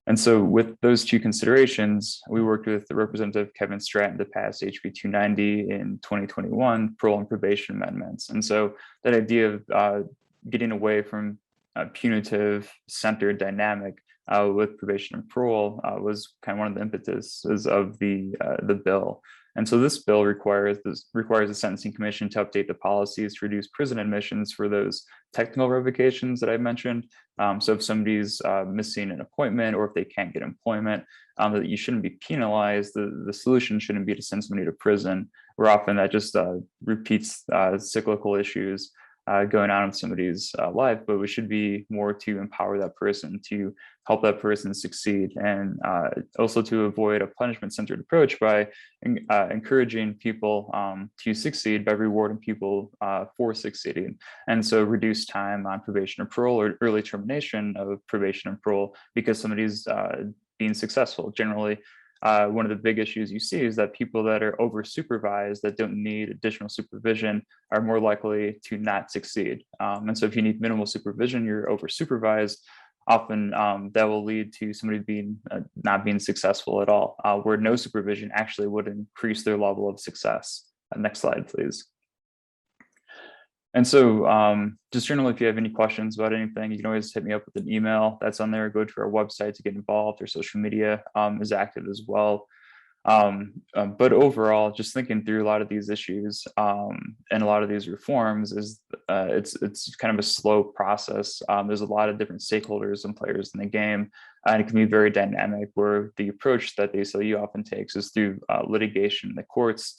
D: And so with those two considerations, we worked with the Representative Kevin Stratton to pass HB 290 in 2021, parole and probation amendments. And so that idea of getting away from a punitive centered dynamic with probation and parole was kind of one of the impetuses of the bill. And so this bill requires the Sentencing Commission to update the policies to reduce prison admissions for those technical revocations that I mentioned. So if somebody's missing an appointment or if they can't get employment, that you shouldn't be penalized. The solution shouldn't be to send somebody to prison, where often that just repeats cyclical issues going on in somebody's life, but we should be more to empower that person, to help that person succeed, and also to avoid a punishment-centered approach by encouraging people to succeed by rewarding people for succeeding. And so reduce time on probation or parole, or early termination of probation and parole because somebody's being successful. Generally, one of the big issues you see is that people that are over supervised, that don't need additional supervision, are more likely to not succeed. And so if you need minimal supervision, you're over supervised, often that will lead to somebody being not being successful at all, where no supervision actually would increase their level of success. Next slide, please. And so just generally, if you have any questions about anything, you can always hit me up with an email that's on there. Go to our website to get involved. Our social media is active as well. But overall, just thinking through a lot of these issues and a lot of these reforms is it's kind of a slow process. There's a lot of different stakeholders and players in the game, and it can be very dynamic, where the approach that the ACLU often takes is through litigation in the courts,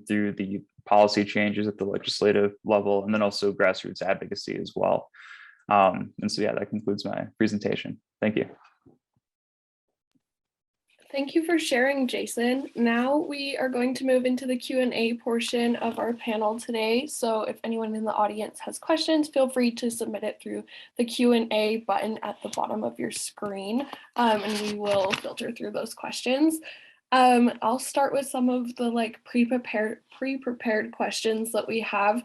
D: through the policy changes at the legislative level, and then also grassroots advocacy as well. And so, yeah, that concludes my presentation. Thank you.
A: Thank you for sharing, Jason. Now we are going to move into the Q&A portion of our panel today. So if anyone in the audience has questions, feel free to submit it through the Q&A button at the bottom of your screen, and we will filter through those questions. I'll start with some of the pre-prepared questions that we have,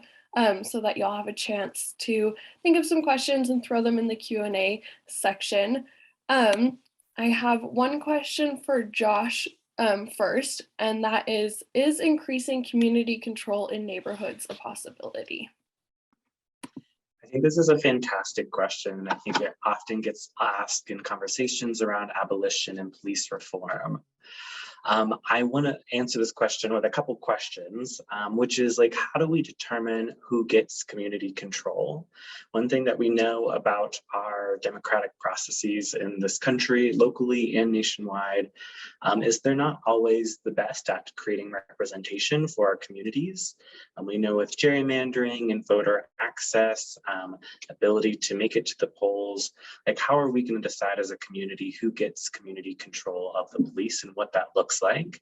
A: so that y'all have a chance to think of some questions and throw them in the Q&A section. I have one question for Josh first, and that is increasing community control in neighborhoods a possibility?
C: I think this is a fantastic question, and I think it often gets asked in conversations around abolition and police reform. I want to answer this question with a couple questions, which is how do we determine who gets community control? One thing that we know about our democratic processes in this country, locally and nationwide, is they're not always the best at creating representation for our communities. We know with gerrymandering and voter access, ability to make it to the polls, how are we going to decide as a community who gets community control of the police and what that looks like?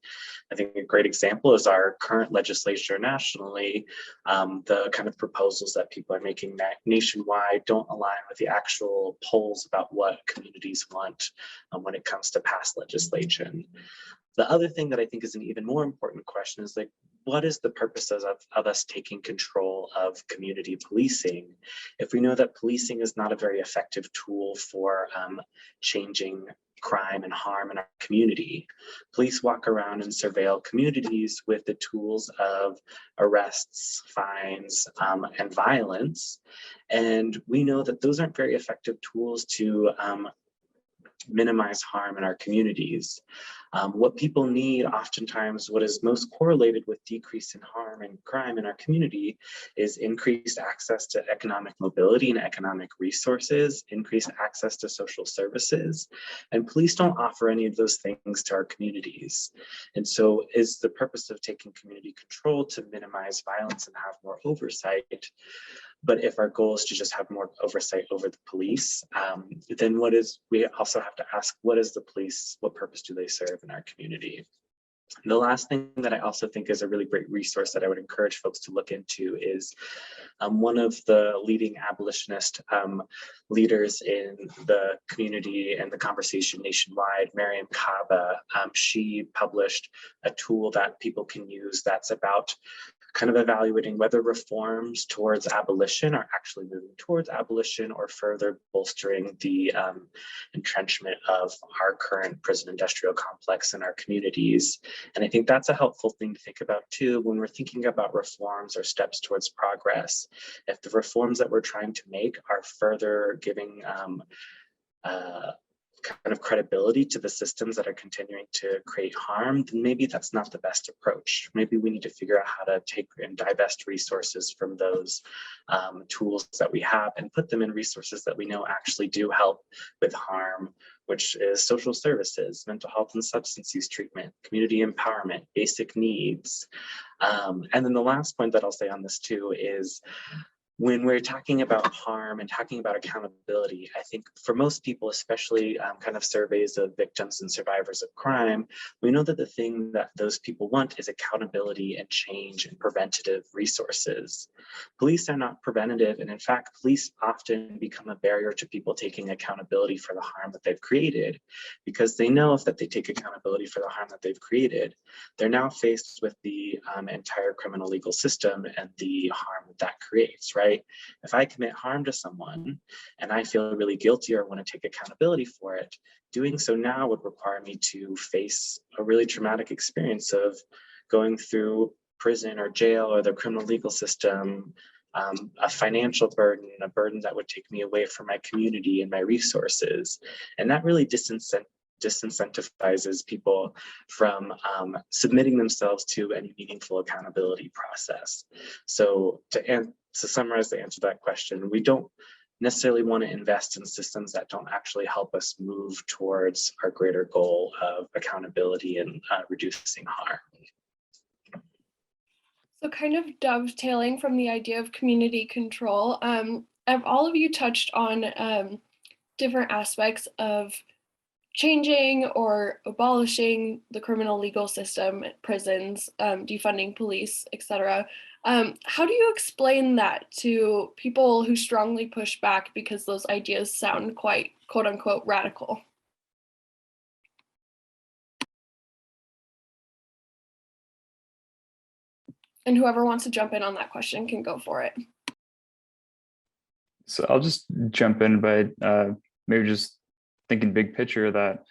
C: I think a great example is our current legislature nationally. The kind of proposals that people are making nationwide don't align with the actual polls about what communities want when it comes to past legislation. The other thing that I think is an even more important question is what is the purposes of us taking control of community policing if we know that policing is not a very effective tool for changing crime and harm in our community? Police walk around and surveil communities with the tools of arrests, fines, and violence. And we know that those aren't very effective tools to minimize harm in our communities. What people need, oftentimes, what is most correlated with decrease in harm and crime in our community is increased access to economic mobility and economic resources, increased access to social services, and police don't offer any of those things to our communities. And so is the purpose of taking community control to minimize violence and have more oversight? But if our goal is to just have more oversight over the police, then we also have to ask, what is the police, what purpose do they serve in our community? The last thing that I also think is a really great resource that I would encourage folks to look into is one of the leading abolitionist leaders in the community and the conversation nationwide, Miriam Kaba. She published a tool that people can use that's about kind of evaluating whether reforms towards abolition are actually moving towards abolition or further bolstering the entrenchment of our current prison industrial complex in our communities. And I think that's a helpful thing to think about too when we're thinking about reforms or steps towards progress. If the reforms that we're trying to make are further giving kind of credibility to the systems that are continuing to create harm, then maybe that's not the best approach. Maybe we need to figure out how to take and divest resources from those tools that we have and put them in resources that we know actually do help with harm, which is social services, mental health and substance use treatment, community empowerment, basic needs. And then the last point that I'll say on this too is, when we're talking about harm and talking about accountability, I think for most people, especially kind of surveys of victims and survivors of crime, we know that the thing that those people want is accountability and change and preventative resources. Police are not preventative, and in fact, police often become a barrier to people taking accountability for the harm that they've created, because they know if that they take accountability for the harm that they've created, they're now faced with the entire criminal legal system and the harm that creates, right? If I commit harm to someone and I feel really guilty or want to take accountability for it, doing so now would require me to face a really traumatic experience of going through prison or jail or the criminal legal system, a financial burden, a burden that would take me away from my community and my resources. And that really disincentivizes people from submitting themselves to any meaningful accountability process. So to summarize the answer to that question, we don't necessarily want to invest in systems that don't actually help us move towards our greater goal of accountability and reducing harm.
A: So kind of dovetailing from the idea of community control, all of you touched on different aspects of changing or abolishing the criminal legal system, prisons, defunding police, etc. How do you explain that to people who strongly push back because those ideas sound quite, quote unquote, radical? And whoever wants to jump in on that question can go for it.
D: So I'll just jump in by maybe just thinking big picture that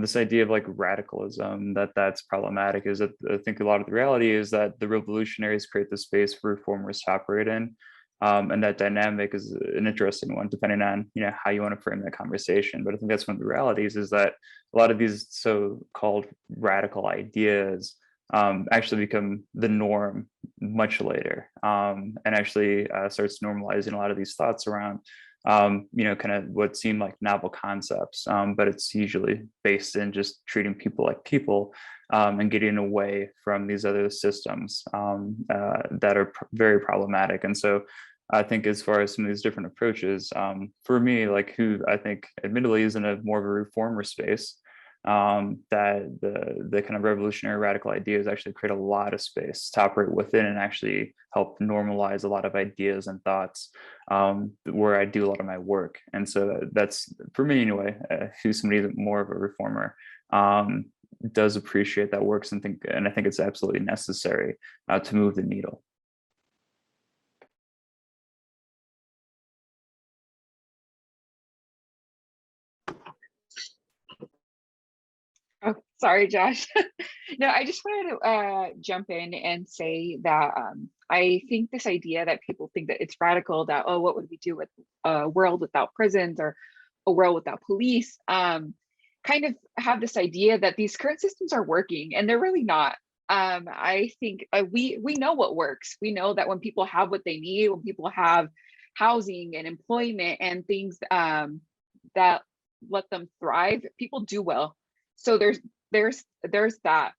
D: this idea of like radicalism, that's problematic, is that I think a lot of the reality is that the revolutionaries create the space for reformers to operate in. And that dynamic is an interesting one, depending on how you want to frame that conversation. But I think that's one of the realities, is that a lot of these so-called radical ideas actually become the norm much later, and actually starts normalizing a lot of these thoughts around kind of what seem like novel concepts, but it's usually based in just treating people like people, and getting away from these other systems that are very problematic. And so I think as far as some of these different approaches, for me, like who I think admittedly is in a more of a reformer space, that the kind of revolutionary radical ideas actually create a lot of space to operate within and actually help normalize a lot of ideas and thoughts, where I do a lot of my work. And so that's, for me anyway, who's somebody that's more of a reformer, does appreciate that works and I think it's absolutely necessary to move the needle.
B: Oh, sorry, Josh. No, I just wanted to jump in and say that I think this idea that people think that it's radical, that, oh, what would we do with a world without prisons or a world without police, kind of have this idea that these current systems are working, and they're really not. I think we know what works. We know that when people have what they need, when people have housing and employment and things that let them thrive, people do well. So there's that.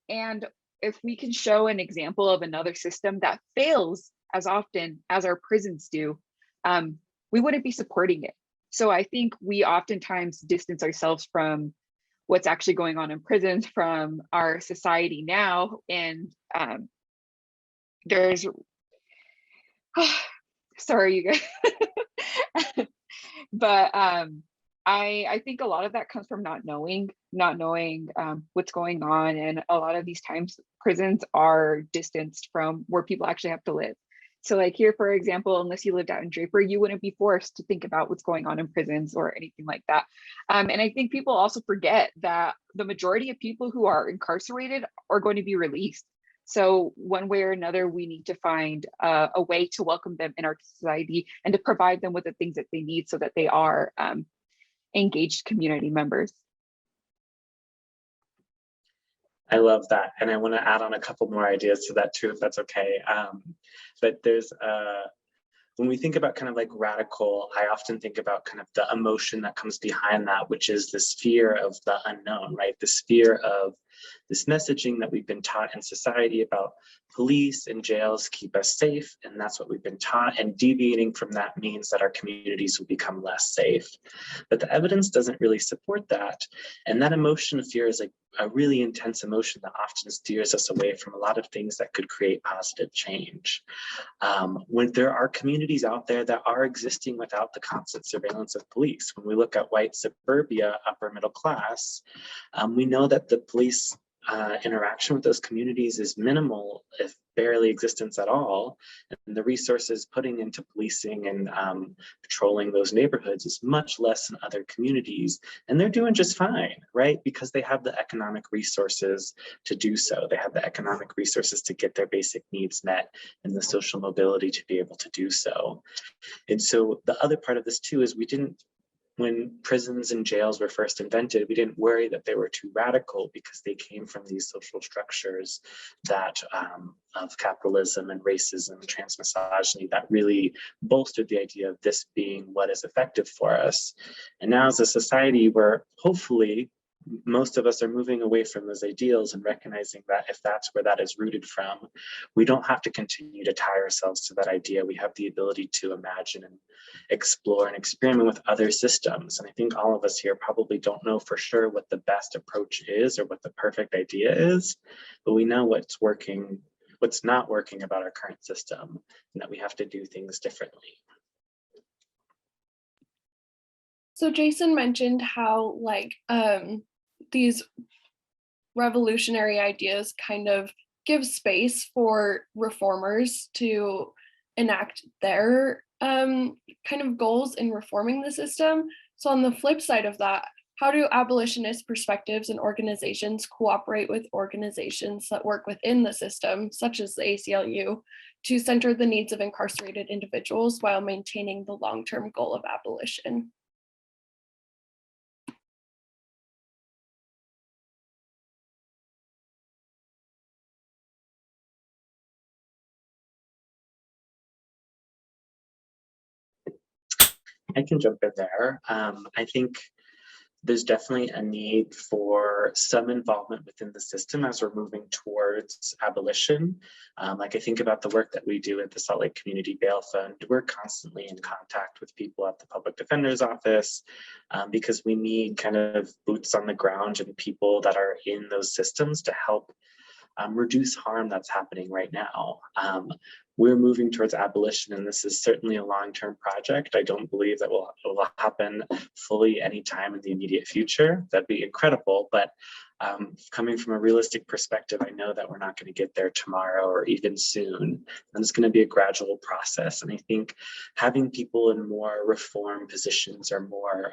B: And if we can show an example of another system that fails as often as our prisons do, we wouldn't be supporting it. So I think we oftentimes distance ourselves from what's actually going on in prisons from our society now. And there's, sorry, you guys, but I think a lot of that comes from not knowing what's going on. And a lot of these times prisons are distanced from where people actually have to live. So like here, for example, unless you lived out in Draper, you wouldn't be forced to think about what's going on in prisons or anything like that. And I think people also forget that the majority of people who are incarcerated are going to be released. So one way or another, we need to find a way to welcome them in our society and to provide them with the things that they need so that they are engaged community members.
C: I love that. And I want to add on a couple more ideas to that too, if that's okay. But there's, when we think about kind of like radical, I often think about kind of the emotion that comes behind that, which is this fear of the unknown, right? This fear of this messaging that we've been taught in society about police and jails keep us safe, and that's what we've been taught, and deviating from that means that our communities will become less safe. But the evidence doesn't really support that, and that emotion of fear is like a really intense emotion that often steers us away from a lot of things that could create positive change. When there are communities out there that are existing without the constant surveillance of police, when we look at white suburbia, upper middle class, we know that the police interaction with those communities is minimal, if barely existence at all. And the resources putting into policing and patrolling those neighborhoods is much less than other communities. And they're doing just fine, right? Because they have the economic resources to do so. They have the economic resources to get their basic needs met and the social mobility to be able to do so. And so the other part of this too is when prisons and jails were first invented, we didn't worry that they were too radical because they came from these social structures that of capitalism and racism and transmisogyny that really bolstered the idea of this being what is effective for us. And now as a society, we're hopefully, most of us are moving away from those ideals and recognizing that if that's where that is rooted from, we don't have to continue to tie ourselves to that idea. We have the ability to imagine and explore and experiment with other systems. And I think all of us here probably don't know for sure what the best approach is or what the perfect idea is, but we know what's working, what's not working about our current system, and that we have to do things differently.
A: So Jason mentioned how like these revolutionary ideas kind of give space for reformers to enact their kind of goals in reforming the system. So on the flip side of that, how do abolitionist perspectives and organizations cooperate with organizations that work within the system, such as the ACLU, to center the needs of incarcerated individuals while maintaining the long-term goal of abolition?
C: I can jump in there. I think there's definitely a need for some involvement within the system as we're moving towards abolition. Like I think about the work that we do at the Salt Lake Community Bail Fund, we're constantly in contact with people at the Public Defender's Office because we need kind of boots on the ground and people that are in those systems to help reduce harm that's happening right now. We're moving towards abolition, and this is certainly a long-term project. I don't believe that it will happen fully anytime in the immediate future. That'd be incredible, but coming from a realistic perspective, I know that we're not going to get there tomorrow or even soon. And it's going to be a gradual process. And I think having people in more reform positions or more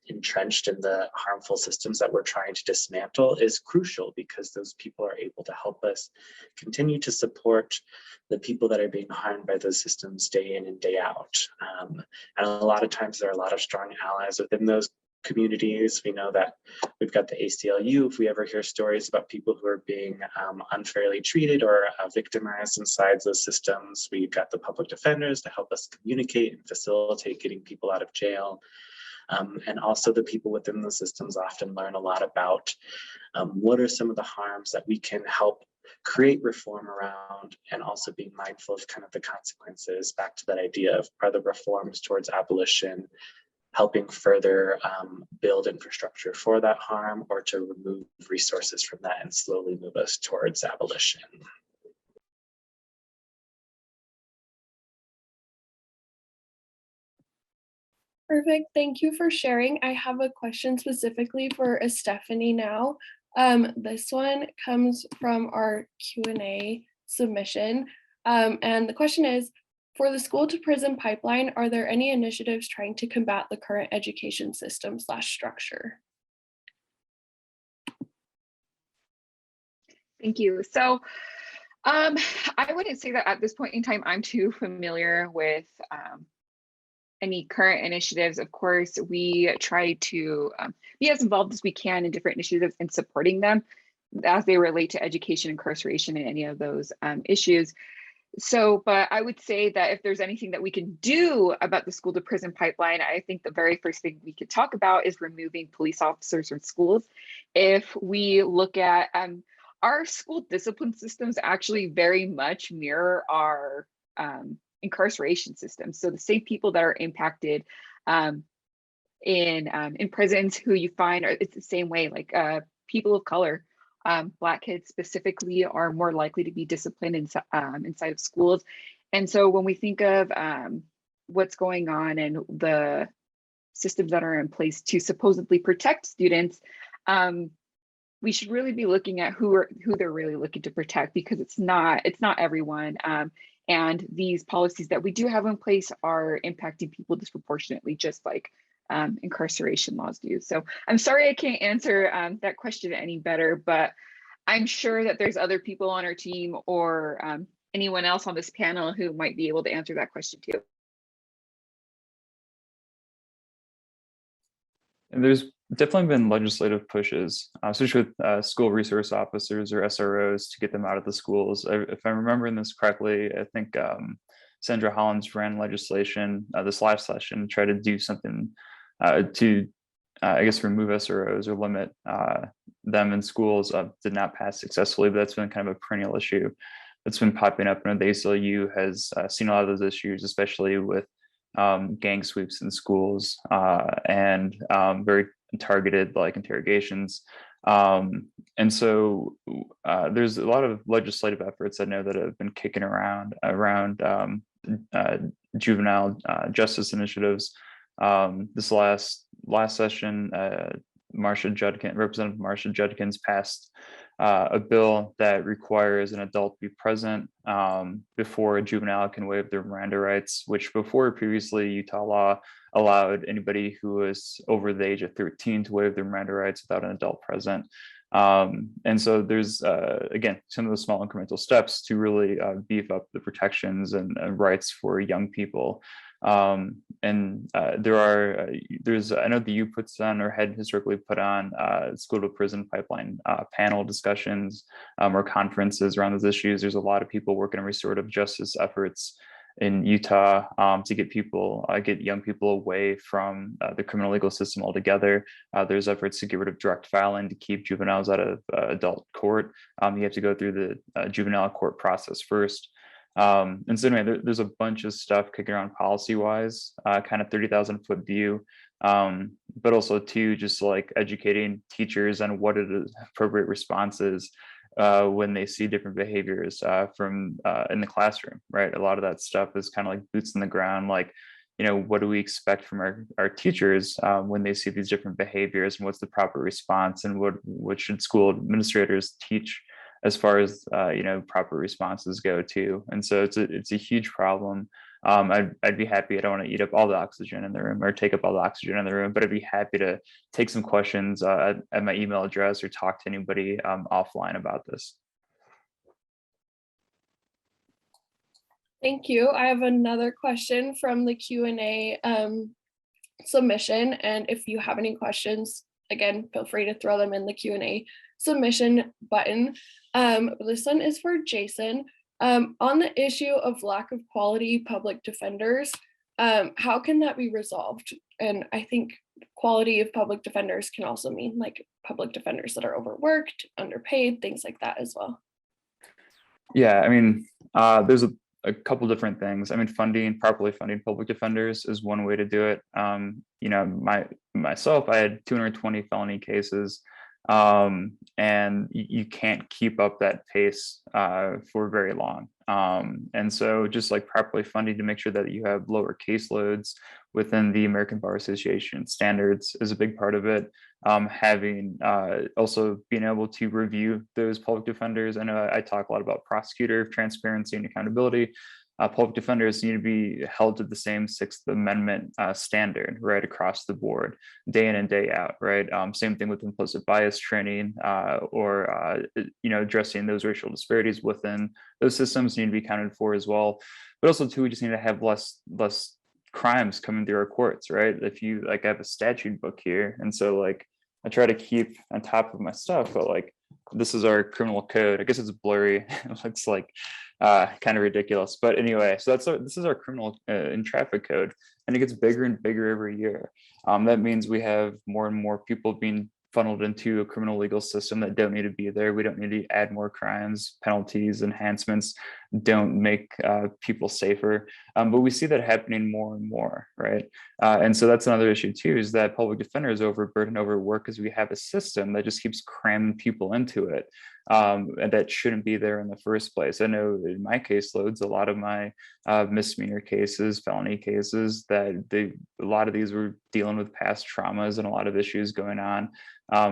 C: entrenched in the harmful systems that we're trying to dismantle is crucial, because those people are able to help us continue to support the people that are being harmed by those systems day in and day out. And a lot of times there are a lot of strong allies within those communities. We know that we've got the ACLU. If we ever hear stories about people who are being unfairly treated or victimized inside those systems, we've got the public defenders to help us communicate and facilitate getting people out of jail. And also the people within the systems often learn a lot about what are some of the harms that we can help create reform around, and also being mindful of kind of the consequences. Back to that idea of, are the reforms towards abolition helping further build infrastructure for that harm, or to remove resources from that and slowly move us towards abolition.
A: Perfect. Thank you for sharing. I have a question specifically for Stephanie now. This one comes from our Q&A submission. And the question is, for the school to prison pipeline, are there any initiatives trying to combat the current education system / structure?
B: Thank you. So I wouldn't say that at this point in time, I'm too familiar with any current initiatives. Of course, we try to be as involved as we can in different initiatives and supporting them as they relate to education, incarceration, and any of those issues. So, but I would say that if there's anything that we can do about the school to prison pipeline, I think the very first thing we could talk about is removing police officers from schools. If we look at our school discipline systems actually very much mirror our incarceration system. So the same people that are impacted in prisons, who you find it's the same way, like people of color, Black kids specifically, are more likely to be disciplined inside of schools. And so when we think of what's going on and the systems that are in place to supposedly protect students, we should really be looking at who they're really looking to protect, because it's not everyone. And these policies that we do have in place are impacting people disproportionately, just like incarceration laws do. So I'm sorry I can't answer that question any better, but I'm sure that there's other people on our team or anyone else on this panel who might be able to answer that question too.
D: And there's definitely been legislative pushes, especially with school resource officers or SROs, to get them out of the schools. If I'm remembering this correctly, I think Sandra Hollins ran legislation this last session, tried to do something to, I guess, remove SROs or limit them in schools. Did not pass successfully, but that's been kind of a perennial issue that's been popping up. And the ACLU has seen a lot of those issues, especially with gang sweeps in schools and very targeted like interrogations. And so there's a lot of legislative efforts I know that have been kicking around juvenile justice initiatives. This last session, Representative Marcia Judkins passed a bill that requires an adult be present before a juvenile can waive their Miranda rights, which before previously Utah law allowed anybody who was over the age of 13 to waive their Miranda rights without an adult present. And so there's, again, some of the small incremental steps to really beef up the protections and rights for young people. And there's, I know the U puts on, or had historically put on, school to prison pipeline panel discussions or conferences around those issues. There's a lot of people working on restorative justice efforts in Utah to get young people away from the criminal legal system altogether. There's efforts to get rid of direct filing to keep juveniles out of adult court. You have to go through the juvenile court process first. And so anyway, there's a bunch of stuff kicking around policy-wise, kind of 30,000-foot view, but also too, just like educating teachers on what an appropriate response is when they see different behaviors from in the classroom, right? A lot of that stuff is kind of like boots in the ground, like, you know, what do we expect from our teachers when they see these different behaviors, and what's the proper response, and what should school administrators teach as far as proper responses go too. And so it's a huge problem. I'd be happy. I don't want to eat up all the oxygen in the room or take up all the oxygen in the room, but I'd be happy to take some questions at my email address or talk to anybody offline about this.
A: Thank you. I have another question from the Q&A submission. And if you have any questions, again, feel free to throw them in the Q&A submission button. This one is for Jason. On the issue of lack of quality public defenders, how can that be resolved? And I think quality of public defenders can also mean like public defenders that are overworked, underpaid, things like that as well.
D: Yeah, I mean, there's a couple different things. I mean, properly funding public defenders is one way to do it. You know, myself, I had 220 felony cases, and you can't keep up that pace for very long. And so just like properly funding to make sure that you have lower caseloads within the American Bar Association standards is a big part of it. Having also being able to review those public defenders. I know I talk a lot about prosecutor transparency and accountability. Public defenders need to be held to the same Sixth Amendment standard right across the board, day in and day out, right? Same thing with implicit bias training or you know, addressing those racial disparities within those systems need to be accounted for as well. But also too, we just need to have less crimes coming through our courts, right? If you like, I have a statute book here, and so like I try to keep on top of my stuff, but like this is our criminal code. I guess it's blurry. It looks like kind of ridiculous, but anyway, so this is our criminal and traffic code, and it gets bigger and bigger every year. That means we have more and more people being funneled into a criminal legal system that don't need to be there. We don't need to add more crimes, penalties, enhancements don't make people safer. But we see that happening more and more, right? And so that's another issue too, is that public defenders overburden, overwork, because we have a system that just keeps cramming people into it. And that shouldn't be there in the first place. I know in my caseloads, a lot of my misdemeanor cases, felony cases, that a lot of these were dealing with past traumas and a lot of issues going on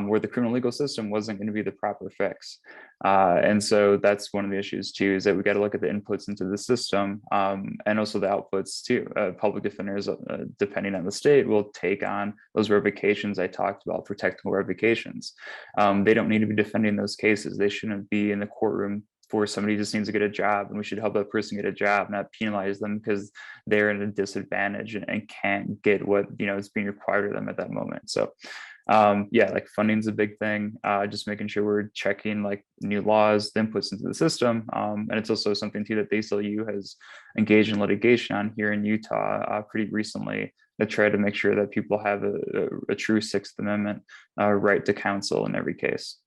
D: where the criminal legal system wasn't going to be the proper fix. And so that's one of the issues too, is that we got to look at the inputs into the system and also the outputs too. Public defenders, depending on the state, will take on those revocations I talked about for technical revocations. They don't need to be defending those cases. They shouldn't be in the courtroom for somebody who just needs to get a job, and we should help that person get a job, not penalize them because they're at a disadvantage and can't get what, you know, is being required of them at that moment. So yeah, like funding is a big thing, just making sure we're checking like new laws, the inputs into the system. And it's also something too that the ACLU has engaged in litigation on here in Utah pretty recently to try to make sure that people have a true Sixth Amendment right to counsel in every case.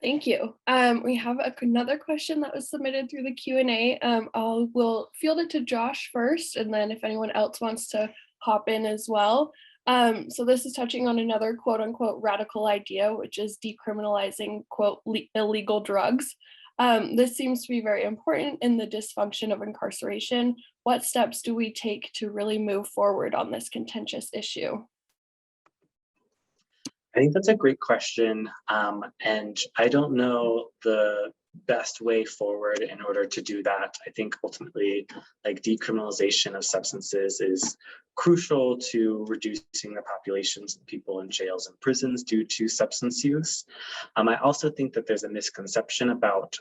A: Thank you. We have another question that was submitted through the Q&A. We'll field it to Josh first, and then if anyone else wants to hop in as well. So this is touching on another quote unquote radical idea, which is decriminalizing quote illegal drugs. This seems to be very important in the dysfunction of incarceration. What steps do we take to really move forward on this contentious issue?
C: I think that's a great question. And I don't know the best way forward in order to do that. I think ultimately, like, decriminalization of substances is crucial to reducing the populations of people in jails and prisons due to substance use. I also think that there's a misconception about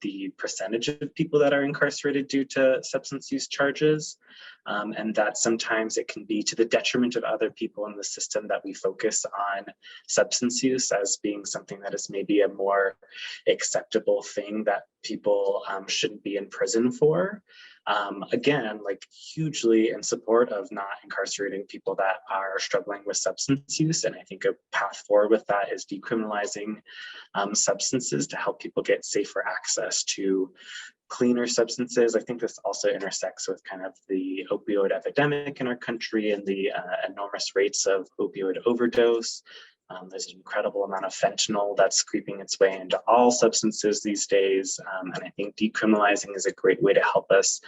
C: the percentage of people that are incarcerated due to substance use charges, and that sometimes it can be to the detriment of other people in the system that we focus on substance use as being something that is maybe a more acceptable thing that people shouldn't be in prison for. Again, like, hugely in support of not incarcerating people that are struggling with substance use. And I think a path forward with that is decriminalizing substances to help people get safer access to cleaner substances. I think this also intersects with kind of the opioid epidemic in our country and the enormous rates of opioid overdose. There's an incredible amount of fentanyl that's creeping its way into all substances these days. And I think decriminalizing is a great way to help us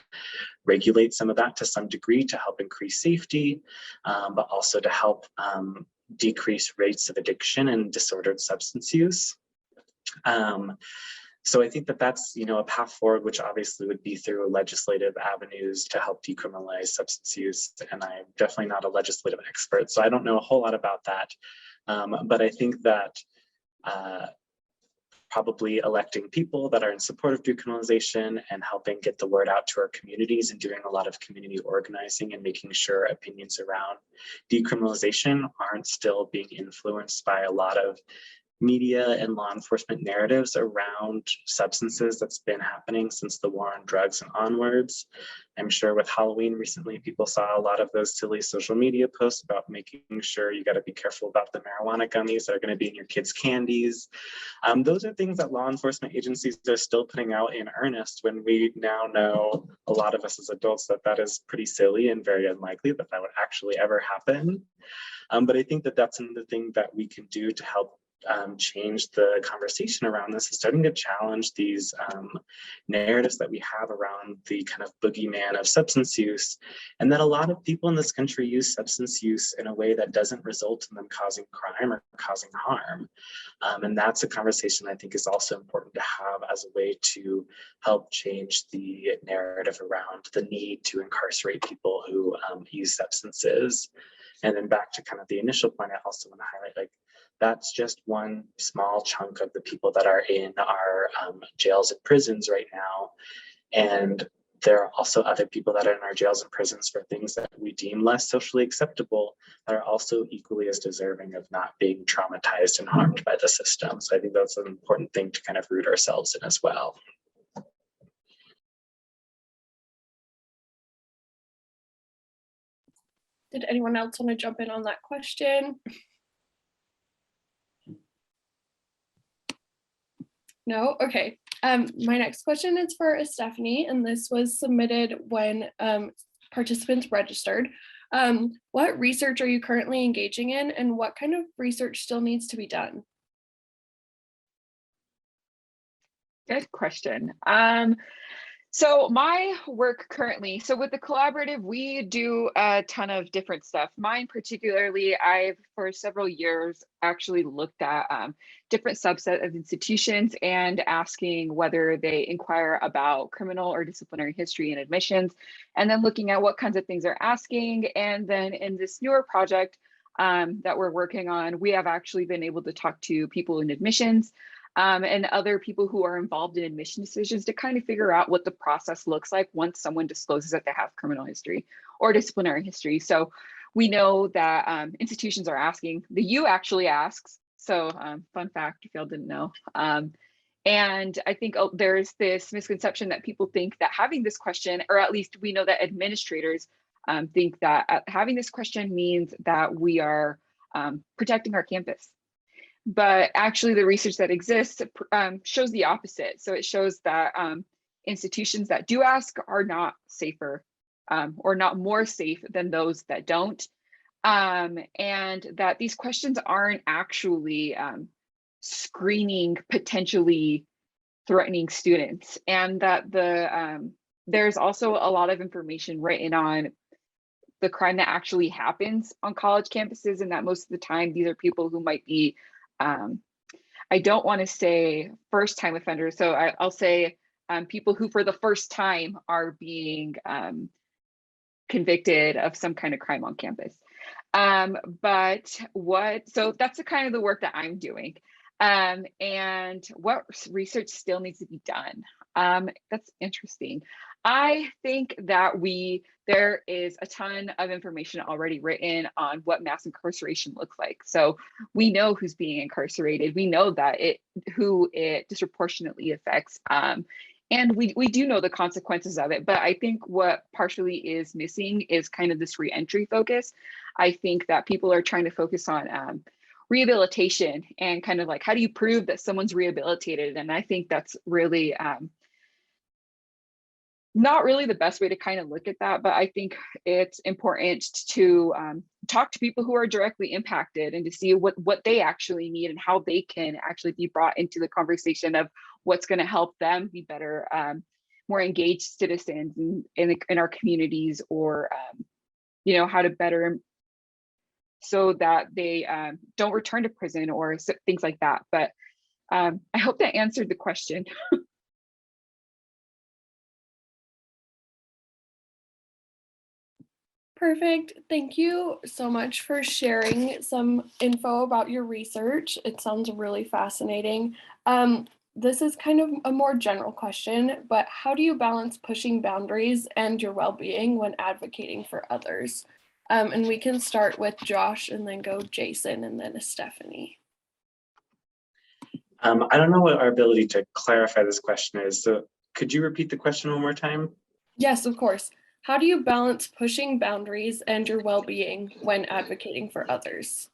C: regulate some of that to some degree to help increase safety, but also to help decrease rates of addiction and disordered substance use. So I think that that's, you know, a path forward, which obviously would be through legislative avenues to help decriminalize substance use. And I'm definitely not a legislative expert, so I don't know a whole lot about that. But I think that probably electing people that are in support of decriminalization and helping get the word out to our communities and doing a lot of community organizing and making sure opinions around decriminalization aren't still being influenced by a lot of media and law enforcement narratives around substances that's been happening since the war on drugs and onwards. I'm sure with Halloween recently, people saw a lot of those silly social media posts about making sure you got to be careful about the marijuana gummies that are going to be in your kids' candies. Those are things that law enforcement agencies are still putting out in earnest, when we now know, a lot of us as adults, that that is pretty silly and very unlikely that that would actually ever happen. But I think that that's another thing that we can do to help change the conversation around this, is starting to challenge these narratives that we have around the kind of boogeyman of substance use, and that a lot of people in this country use substance use in a way that doesn't result in them causing crime or causing harm. And that's a conversation I think is also important to have as a way to help change the narrative around the need to incarcerate people who use substances. And then back to kind of the initial point, I also want to highlight, like, that's just one small chunk of the people that are in our jails and prisons right now. And there are also other people that are in our jails and prisons for things that we deem less socially acceptable, that are also equally as deserving of not being traumatized and harmed by the system. So I think that's an important thing to kind of root ourselves in as well.
A: Did anyone else want to jump in on that question? No? Okay. My next question is for Stephanie, and this was submitted when participants registered. What research are you currently engaging in, and what kind of research still needs to be done?
B: Good question. So my work currently, so with the collaborative, we do a ton of different stuff. Mine particularly, I've for several years actually looked at different subset of institutions and asking whether they inquire about criminal or disciplinary history and admissions, and then looking at what kinds of things they're asking. And then in this newer project that we're working on, we have actually been able to talk to people in admissions and other people who are involved in admission decisions to kind of figure out what the process looks like once someone discloses that they have criminal history or disciplinary history. So we know that institutions are asking, the U actually asks. So fun fact, if y'all didn't know. And I think there's this misconception that people think that having this question, or at least we know that administrators think that having this question means that we are protecting our campus. But actually the research that exists shows the opposite. So it shows that institutions that do ask are not safer or not more safe than those that don't. And that these questions aren't actually screening potentially threatening students. And that there's also a lot of information written on the crime that actually happens on college campuses, and that most of the time these are people who might be I don't want to say first-time offenders, so I'll say people who for the first time are being convicted of some kind of crime on campus. So that's the kind of the work that I'm doing. And what research still needs to be done? That's interesting. I think that there is a ton of information already written on what mass incarceration looks like. So we know who's being incarcerated. We know that who it disproportionately affects. And we do know the consequences of it. But I think what partially is missing is kind of this reentry focus. I think that people are trying to focus on rehabilitation and kind of like, how do you prove that someone's rehabilitated? And I think that's really not really the best way to kind of look at that, but I think it's important to talk to people who are directly impacted and to see what they actually need and how they can actually be brought into the conversation of what's going to help them be better, more engaged citizens in our communities, or how to better so that they don't return to prison or things like that. But I hope that answered the question.
A: Perfect. Thank you so much for sharing some info about your research. It sounds really fascinating. This is kind of a more general question, but how do you balance pushing boundaries and your well-being when advocating for others? And we can start with Josh and then go Jason and then Stephanie.
C: I don't know what our ability to clarify this question is. So could you repeat the question one more time?
A: Yes, of course. How do you balance pushing boundaries and your well-being when advocating for others?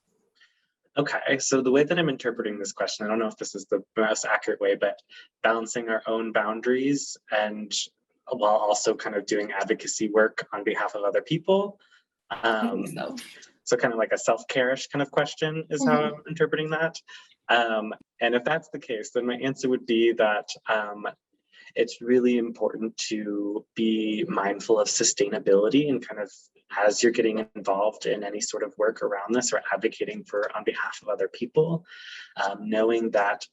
C: Okay, so the way that I'm interpreting this question, I don't know if this is the most accurate way, but balancing our own boundaries and while also kind of doing advocacy work on behalf of other people.
A: I think so.
C: So kind of like a self-care-ish kind of question is how I'm interpreting that. And if that's the case, then my answer would be that it's really important to be mindful of sustainability and kind of as you're getting involved in any sort of work around this or advocating for on behalf of other people, knowing that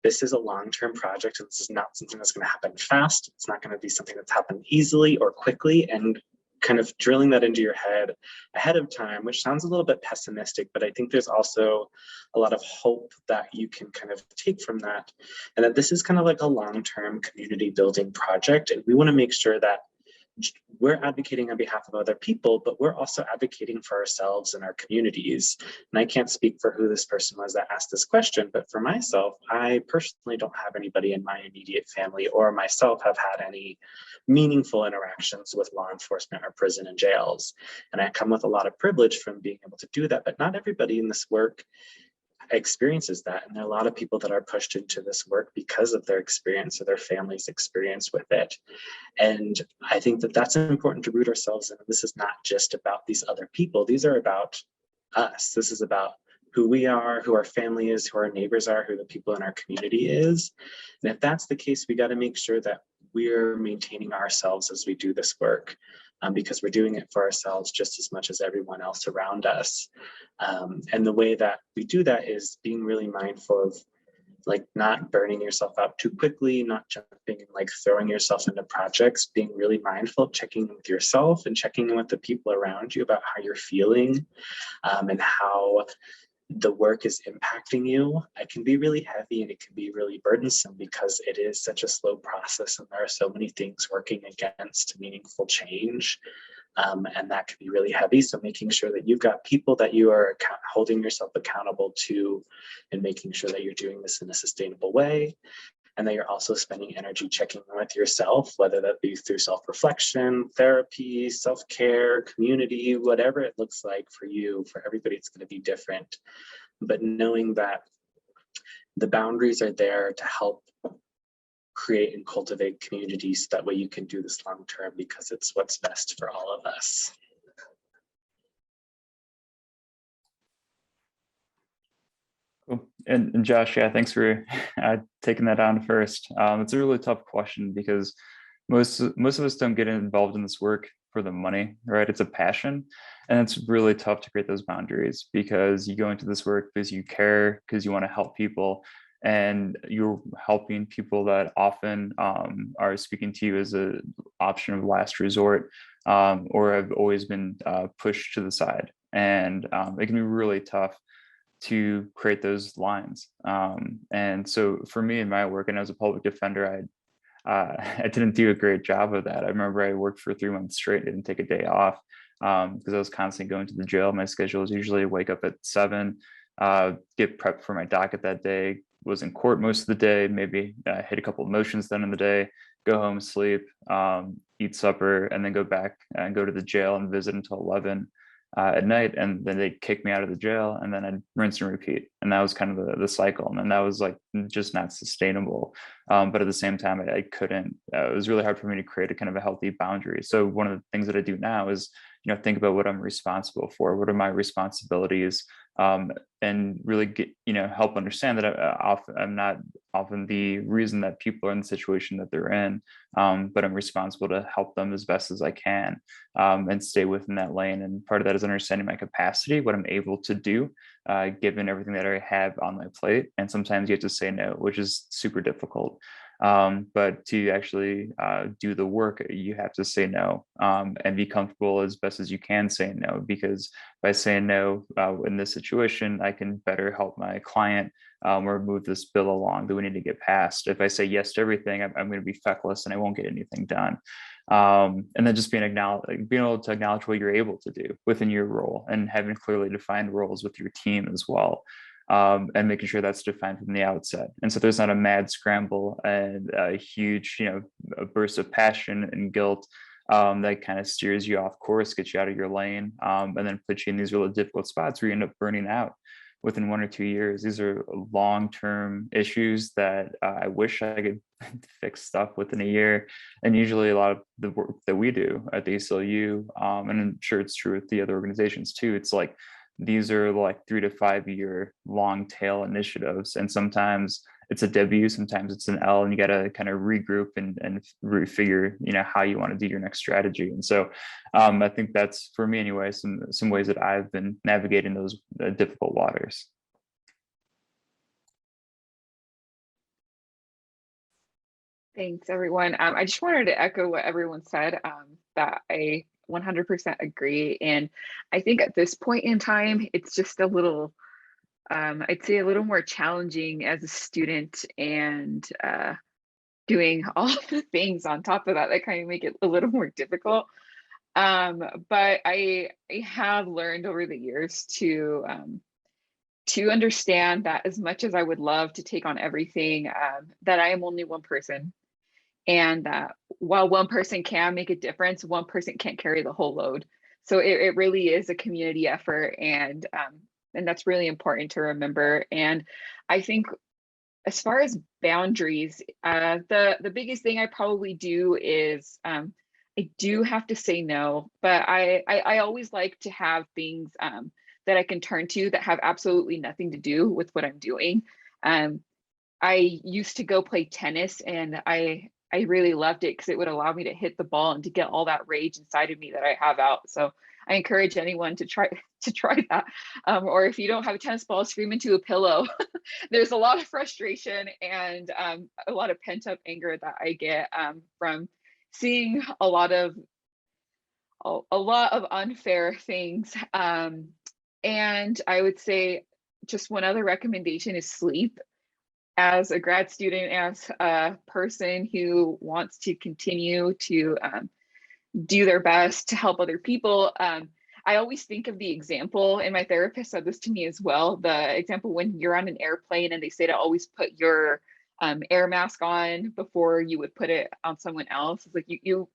C: this is a long-term project and this is not something that's going to happen fast. It's not going to be something that's happened easily or quickly, and kind of drilling that into your head ahead of time, which sounds a little bit pessimistic, but I think there's also a lot of hope that you can kind of take from that, and that this is kind of like a long-term community building project. And we want to make sure that we're advocating on behalf of other people, but we're also advocating for ourselves and our communities. And I can't speak for who this person was that asked this question, but for myself, I personally don't have anybody in my immediate family or myself have had any meaningful interactions with law enforcement or prison and jails. And I come with a lot of privilege from being able to do that, but not everybody in this work experiences that. And there are a lot of people that are pushed into this work because of their experience or their family's experience with it. And I think that that's important to root ourselves in. This is not just about these other people. These are about us. This is about who we are, who our family is, who our neighbors are, who the people in our community is. And if that's the case, we got to make sure that we're maintaining ourselves as we do this work, because we're doing it for ourselves just as much as everyone else around us. And the way that we do that is being really mindful of like not burning yourself out too quickly, not jumping and like throwing yourself into projects, being really mindful of checking in with yourself and checking in with the people around you about how you're feeling, and how the work is impacting you. It can be really heavy and it can be really burdensome because it is such a slow process and there are so many things working against meaningful change. And that can be really heavy. So making sure that you've got people that you are holding yourself accountable to and making sure that you're doing this in a sustainable way. And that you're also spending energy checking in with yourself, whether that be through self-reflection, therapy, self-care, community, whatever it looks like for you. For everybody, it's going to be different. But knowing that the boundaries are there to help create and cultivate communities, so that way you can do this long term because it's what's best for all of us.
D: Cool. And Josh, yeah, thanks for taking that on first. It's a really tough question because most of us don't get involved in this work for the money, right? It's a passion, and it's really tough to create those boundaries because you go into this work because you care, because you want to help people, and you're helping people that often are speaking to you as an option of last resort, or have always been pushed to the side, and it can be really tough to create those lines. And so for me in my work, and as a public defender, I didn't do a great job of that. I remember I worked for 3 months straight, didn't take a day off because I was constantly going to the jail. My schedule was usually wake up at 7, get prepped for my docket that day, was in court most of the day, maybe hit a couple of motions then in the day, go home, sleep, eat supper, and then go back and go to the jail and visit until 11 at night, and then they'd kick me out of the jail, and then I'd rinse and repeat. And that was kind of the cycle. And then that was like just not sustainable. But at the same time, I couldn't, it was really hard for me to create a kind of a healthy boundary. So one of the things that I do now is, think about what I'm responsible for, what are my responsibilities, and really get, help understand that I'm not often the reason that people are in the situation that they're in, but I'm responsible to help them as best as I can, and stay within that lane. And part of that is understanding my capacity, what I'm able to do, given everything that I have on my plate. And sometimes you have to say no, which is super difficult. But to actually do the work, you have to say no, and be comfortable as best as you can say no, because by saying no in this situation, I can better help my client or move this bill along that we need to get passed. If I say yes to everything, I'm going to be feckless and I won't get anything done. And then just being able to acknowledge what you're able to do within your role, and having clearly defined roles with your team as well. and making sure that's defined from the outset. And so there's not a mad scramble and a huge, a burst of passion and guilt that kind of steers you off course, gets you out of your lane, and then puts you in these really difficult spots where you end up burning out within 1 or 2 years. These are long-term issues that I wish I could fix stuff within a year. And usually a lot of the work that we do at the ACLU, and I'm sure it's true with the other organizations too, it's like, these are like 3 to 5 year long tail initiatives. And sometimes it's a W, sometimes it's an L, and you got to kind of regroup and refigure, how you want to do your next strategy. And so I think that's, for me anyway, some ways that I've been navigating those difficult waters.
B: Thanks, everyone. I just wanted to echo what everyone said, that I 100% agree. And I think at this point in time, it's just a little, I'd say a little more challenging as a student, and doing all the things on top of that kind of make it a little more difficult. But I have learned over the years to understand that as much as I would love to take on everything, that I am only one person. And while one person can make a difference, one person can't carry the whole load. So it really is a community effort, and that's really important to remember. And I think as far as boundaries, the biggest thing I probably do is I do have to say no, but I always like to have things that I can turn to that have absolutely nothing to do with what I'm doing. I used to go play tennis, and I really loved it because it would allow me to hit the ball and to get all that rage inside of me that I have out. So I encourage anyone to try that. Or if you don't have a tennis ball, scream into a pillow. There's a lot of frustration and a lot of pent up anger that I get from seeing a lot of unfair things. And I would say just one other recommendation is sleep. As a grad student, as a person who wants to continue to do their best to help other people, I always think of the example, and my therapist said this to me as well, the example when you're on an airplane and they say to always put your air mask on before you would put it on someone else. It's like you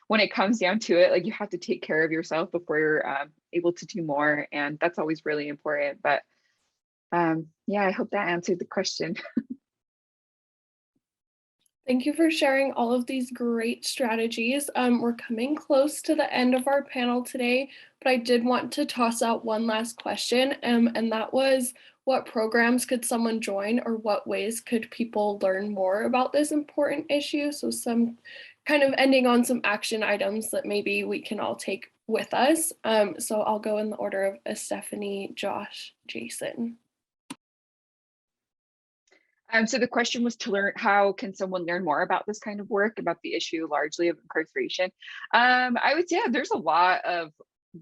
B: when it comes down to it, like you have to take care of yourself before you're able to do more, and that's always really important. But yeah, I hope that answered the question.
A: Thank you for sharing all of these great strategies. We're coming close to the end of our panel today, but I did want to toss out one last question, and that was, what programs could someone join, or what ways could people learn more about this important issue? So some kind of ending on some action items that maybe we can all take with us. So I'll go in the order of Stephanie, Josh, Jason.
B: So the question was to learn, how can someone learn more about this kind of work, about the issue largely of incarceration? I would say there's a lot of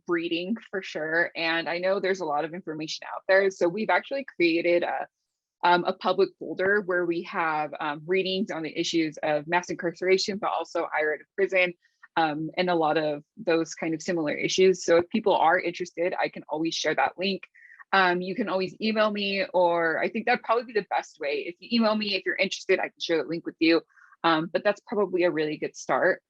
B: reading for sure. And I know there's a lot of information out there. So we've actually created a public folder where we have readings on the issues of mass incarceration, but also higher ed of prison, and a lot of those kind of similar issues. So if people are interested, I can always share that link. You can always email me, or I think that'd probably be the best way. If you email me, if you're interested, I can share the link with you. But that's probably a really good start.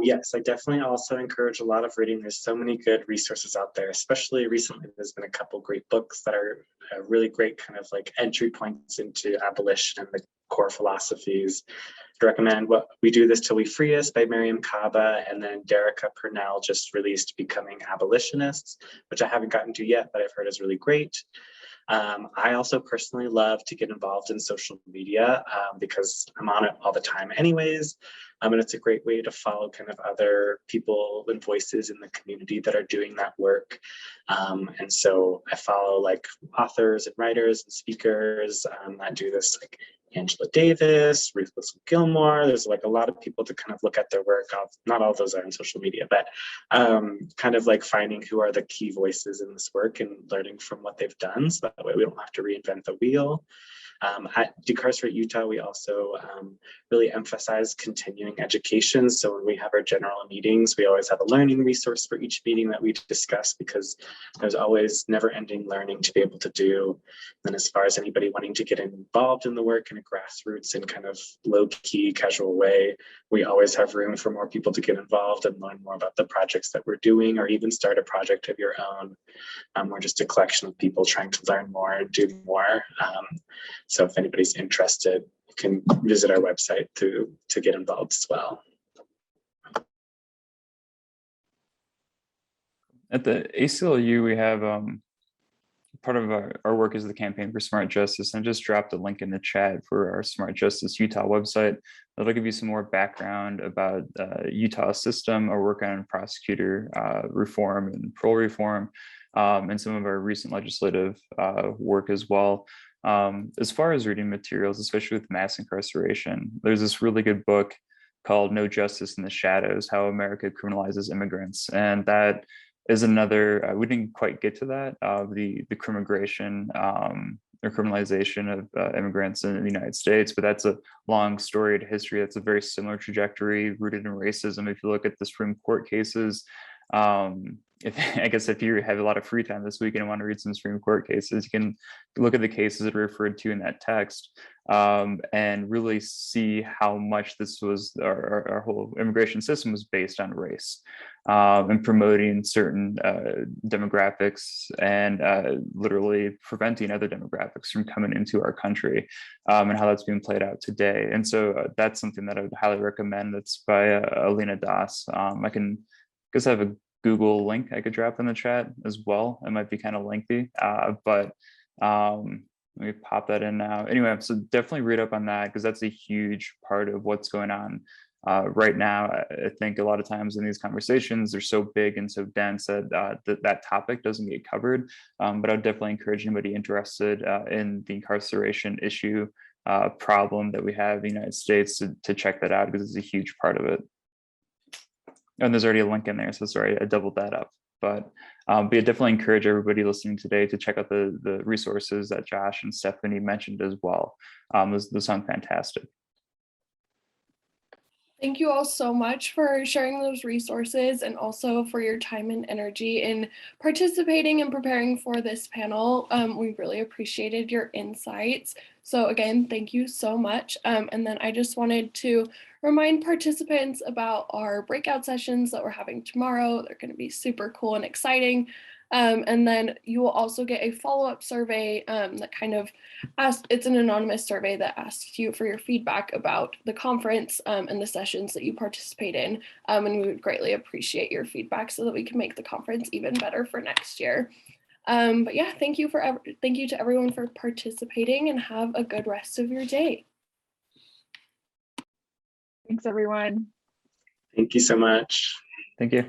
C: Yes, I definitely also encourage a lot of reading. There's so many good resources out there, especially recently. There's been a couple great books that are really great kind of like entry points into abolition and the core philosophies. I'd recommend What We Do This Till We Free Us by Miriam Kaba, and then Derica Purnell just released Becoming Abolitionists, which I haven't gotten to yet, but I've heard is really great. I also personally love to get involved in social media because I'm on it all the time anyways. And it's a great way to follow kind of other people and voices in the community that are doing that work. And so I follow like authors and writers and speakers that do this, like Angela Davis, Ruth Gilmore. There's like a lot of people to kind of look at their work. Not all of those are on social media, but kind of like finding who are the key voices in this work and learning from what they've done. So that way we don't have to reinvent the wheel. At Decarcerate Utah, we also really emphasize continuing education. So when we have our general meetings, we always have a learning resource for each meeting that we discuss, because there's always never-ending learning to be able to do. And as far as anybody wanting to get involved in the work in a grassroots and kind of low-key, casual way, we always have room for more people to get involved and learn more about the projects that we're doing, or even start a project of your own. We're just a collection of people trying to learn more and do more. So if anybody's interested, you can visit our website to get involved as well.
D: At the ACLU, we have part of our work is the Campaign for Smart Justice, and I just dropped a link in the chat for our Smart Justice Utah website. That'll give you some more background about Utah system, our work on prosecutor reform and parole reform, and some of our recent legislative work as well. As far as reading materials, especially with mass incarceration, there's this really good book called No Justice in the Shadows: How America Criminalizes Immigrants. And that is another, we didn't quite get to that, the criminalization or criminalization of immigrants in the United States, but that's a long storied history. That's a very similar trajectory rooted in racism. If you look at the Supreme Court cases, I guess if you have a lot of free time this week and want to read some Supreme Court cases, you can look at the cases that are referred to in that text and really see how much this was, our whole immigration system was based on race and promoting certain demographics and literally preventing other demographics from coming into our country, and how that's being played out today. And so that's something that I would highly recommend. That's by Alina Das. I guess I have a Google link I could drop in the chat as well. It might be kind of lengthy, but let me pop that in now. Anyway, so definitely read up on that, because that's a huge part of what's going on right now. I think a lot of times in these conversations, they're so big and so dense that that topic doesn't get covered. But I would definitely encourage anybody interested in the incarceration issue problem that we have in the United States to check that out, because it's a huge part of it. And there's already a link in there, so sorry, I doubled that up. But yeah, definitely encourage everybody listening today to check out the resources that Josh and Stephanie mentioned as well. Those sound fantastic.
A: Thank you all so much for sharing those resources, and also for your time and energy in participating and preparing for this panel. We really appreciated your insights. So again, thank you so much. And then I just wanted to remind participants about our breakout sessions that we're having tomorrow. They're going to be super cool and exciting. And then you will also get a follow-up survey that kind of asks, it's an anonymous survey that asks you for your feedback about the conference and the sessions that you participate in. And we would greatly appreciate your feedback so that we can make the conference even better for next year. But yeah, thank you to everyone for participating, and have a good rest of your day.
B: Thanks, everyone.
C: Thank you so much.
D: Thank you.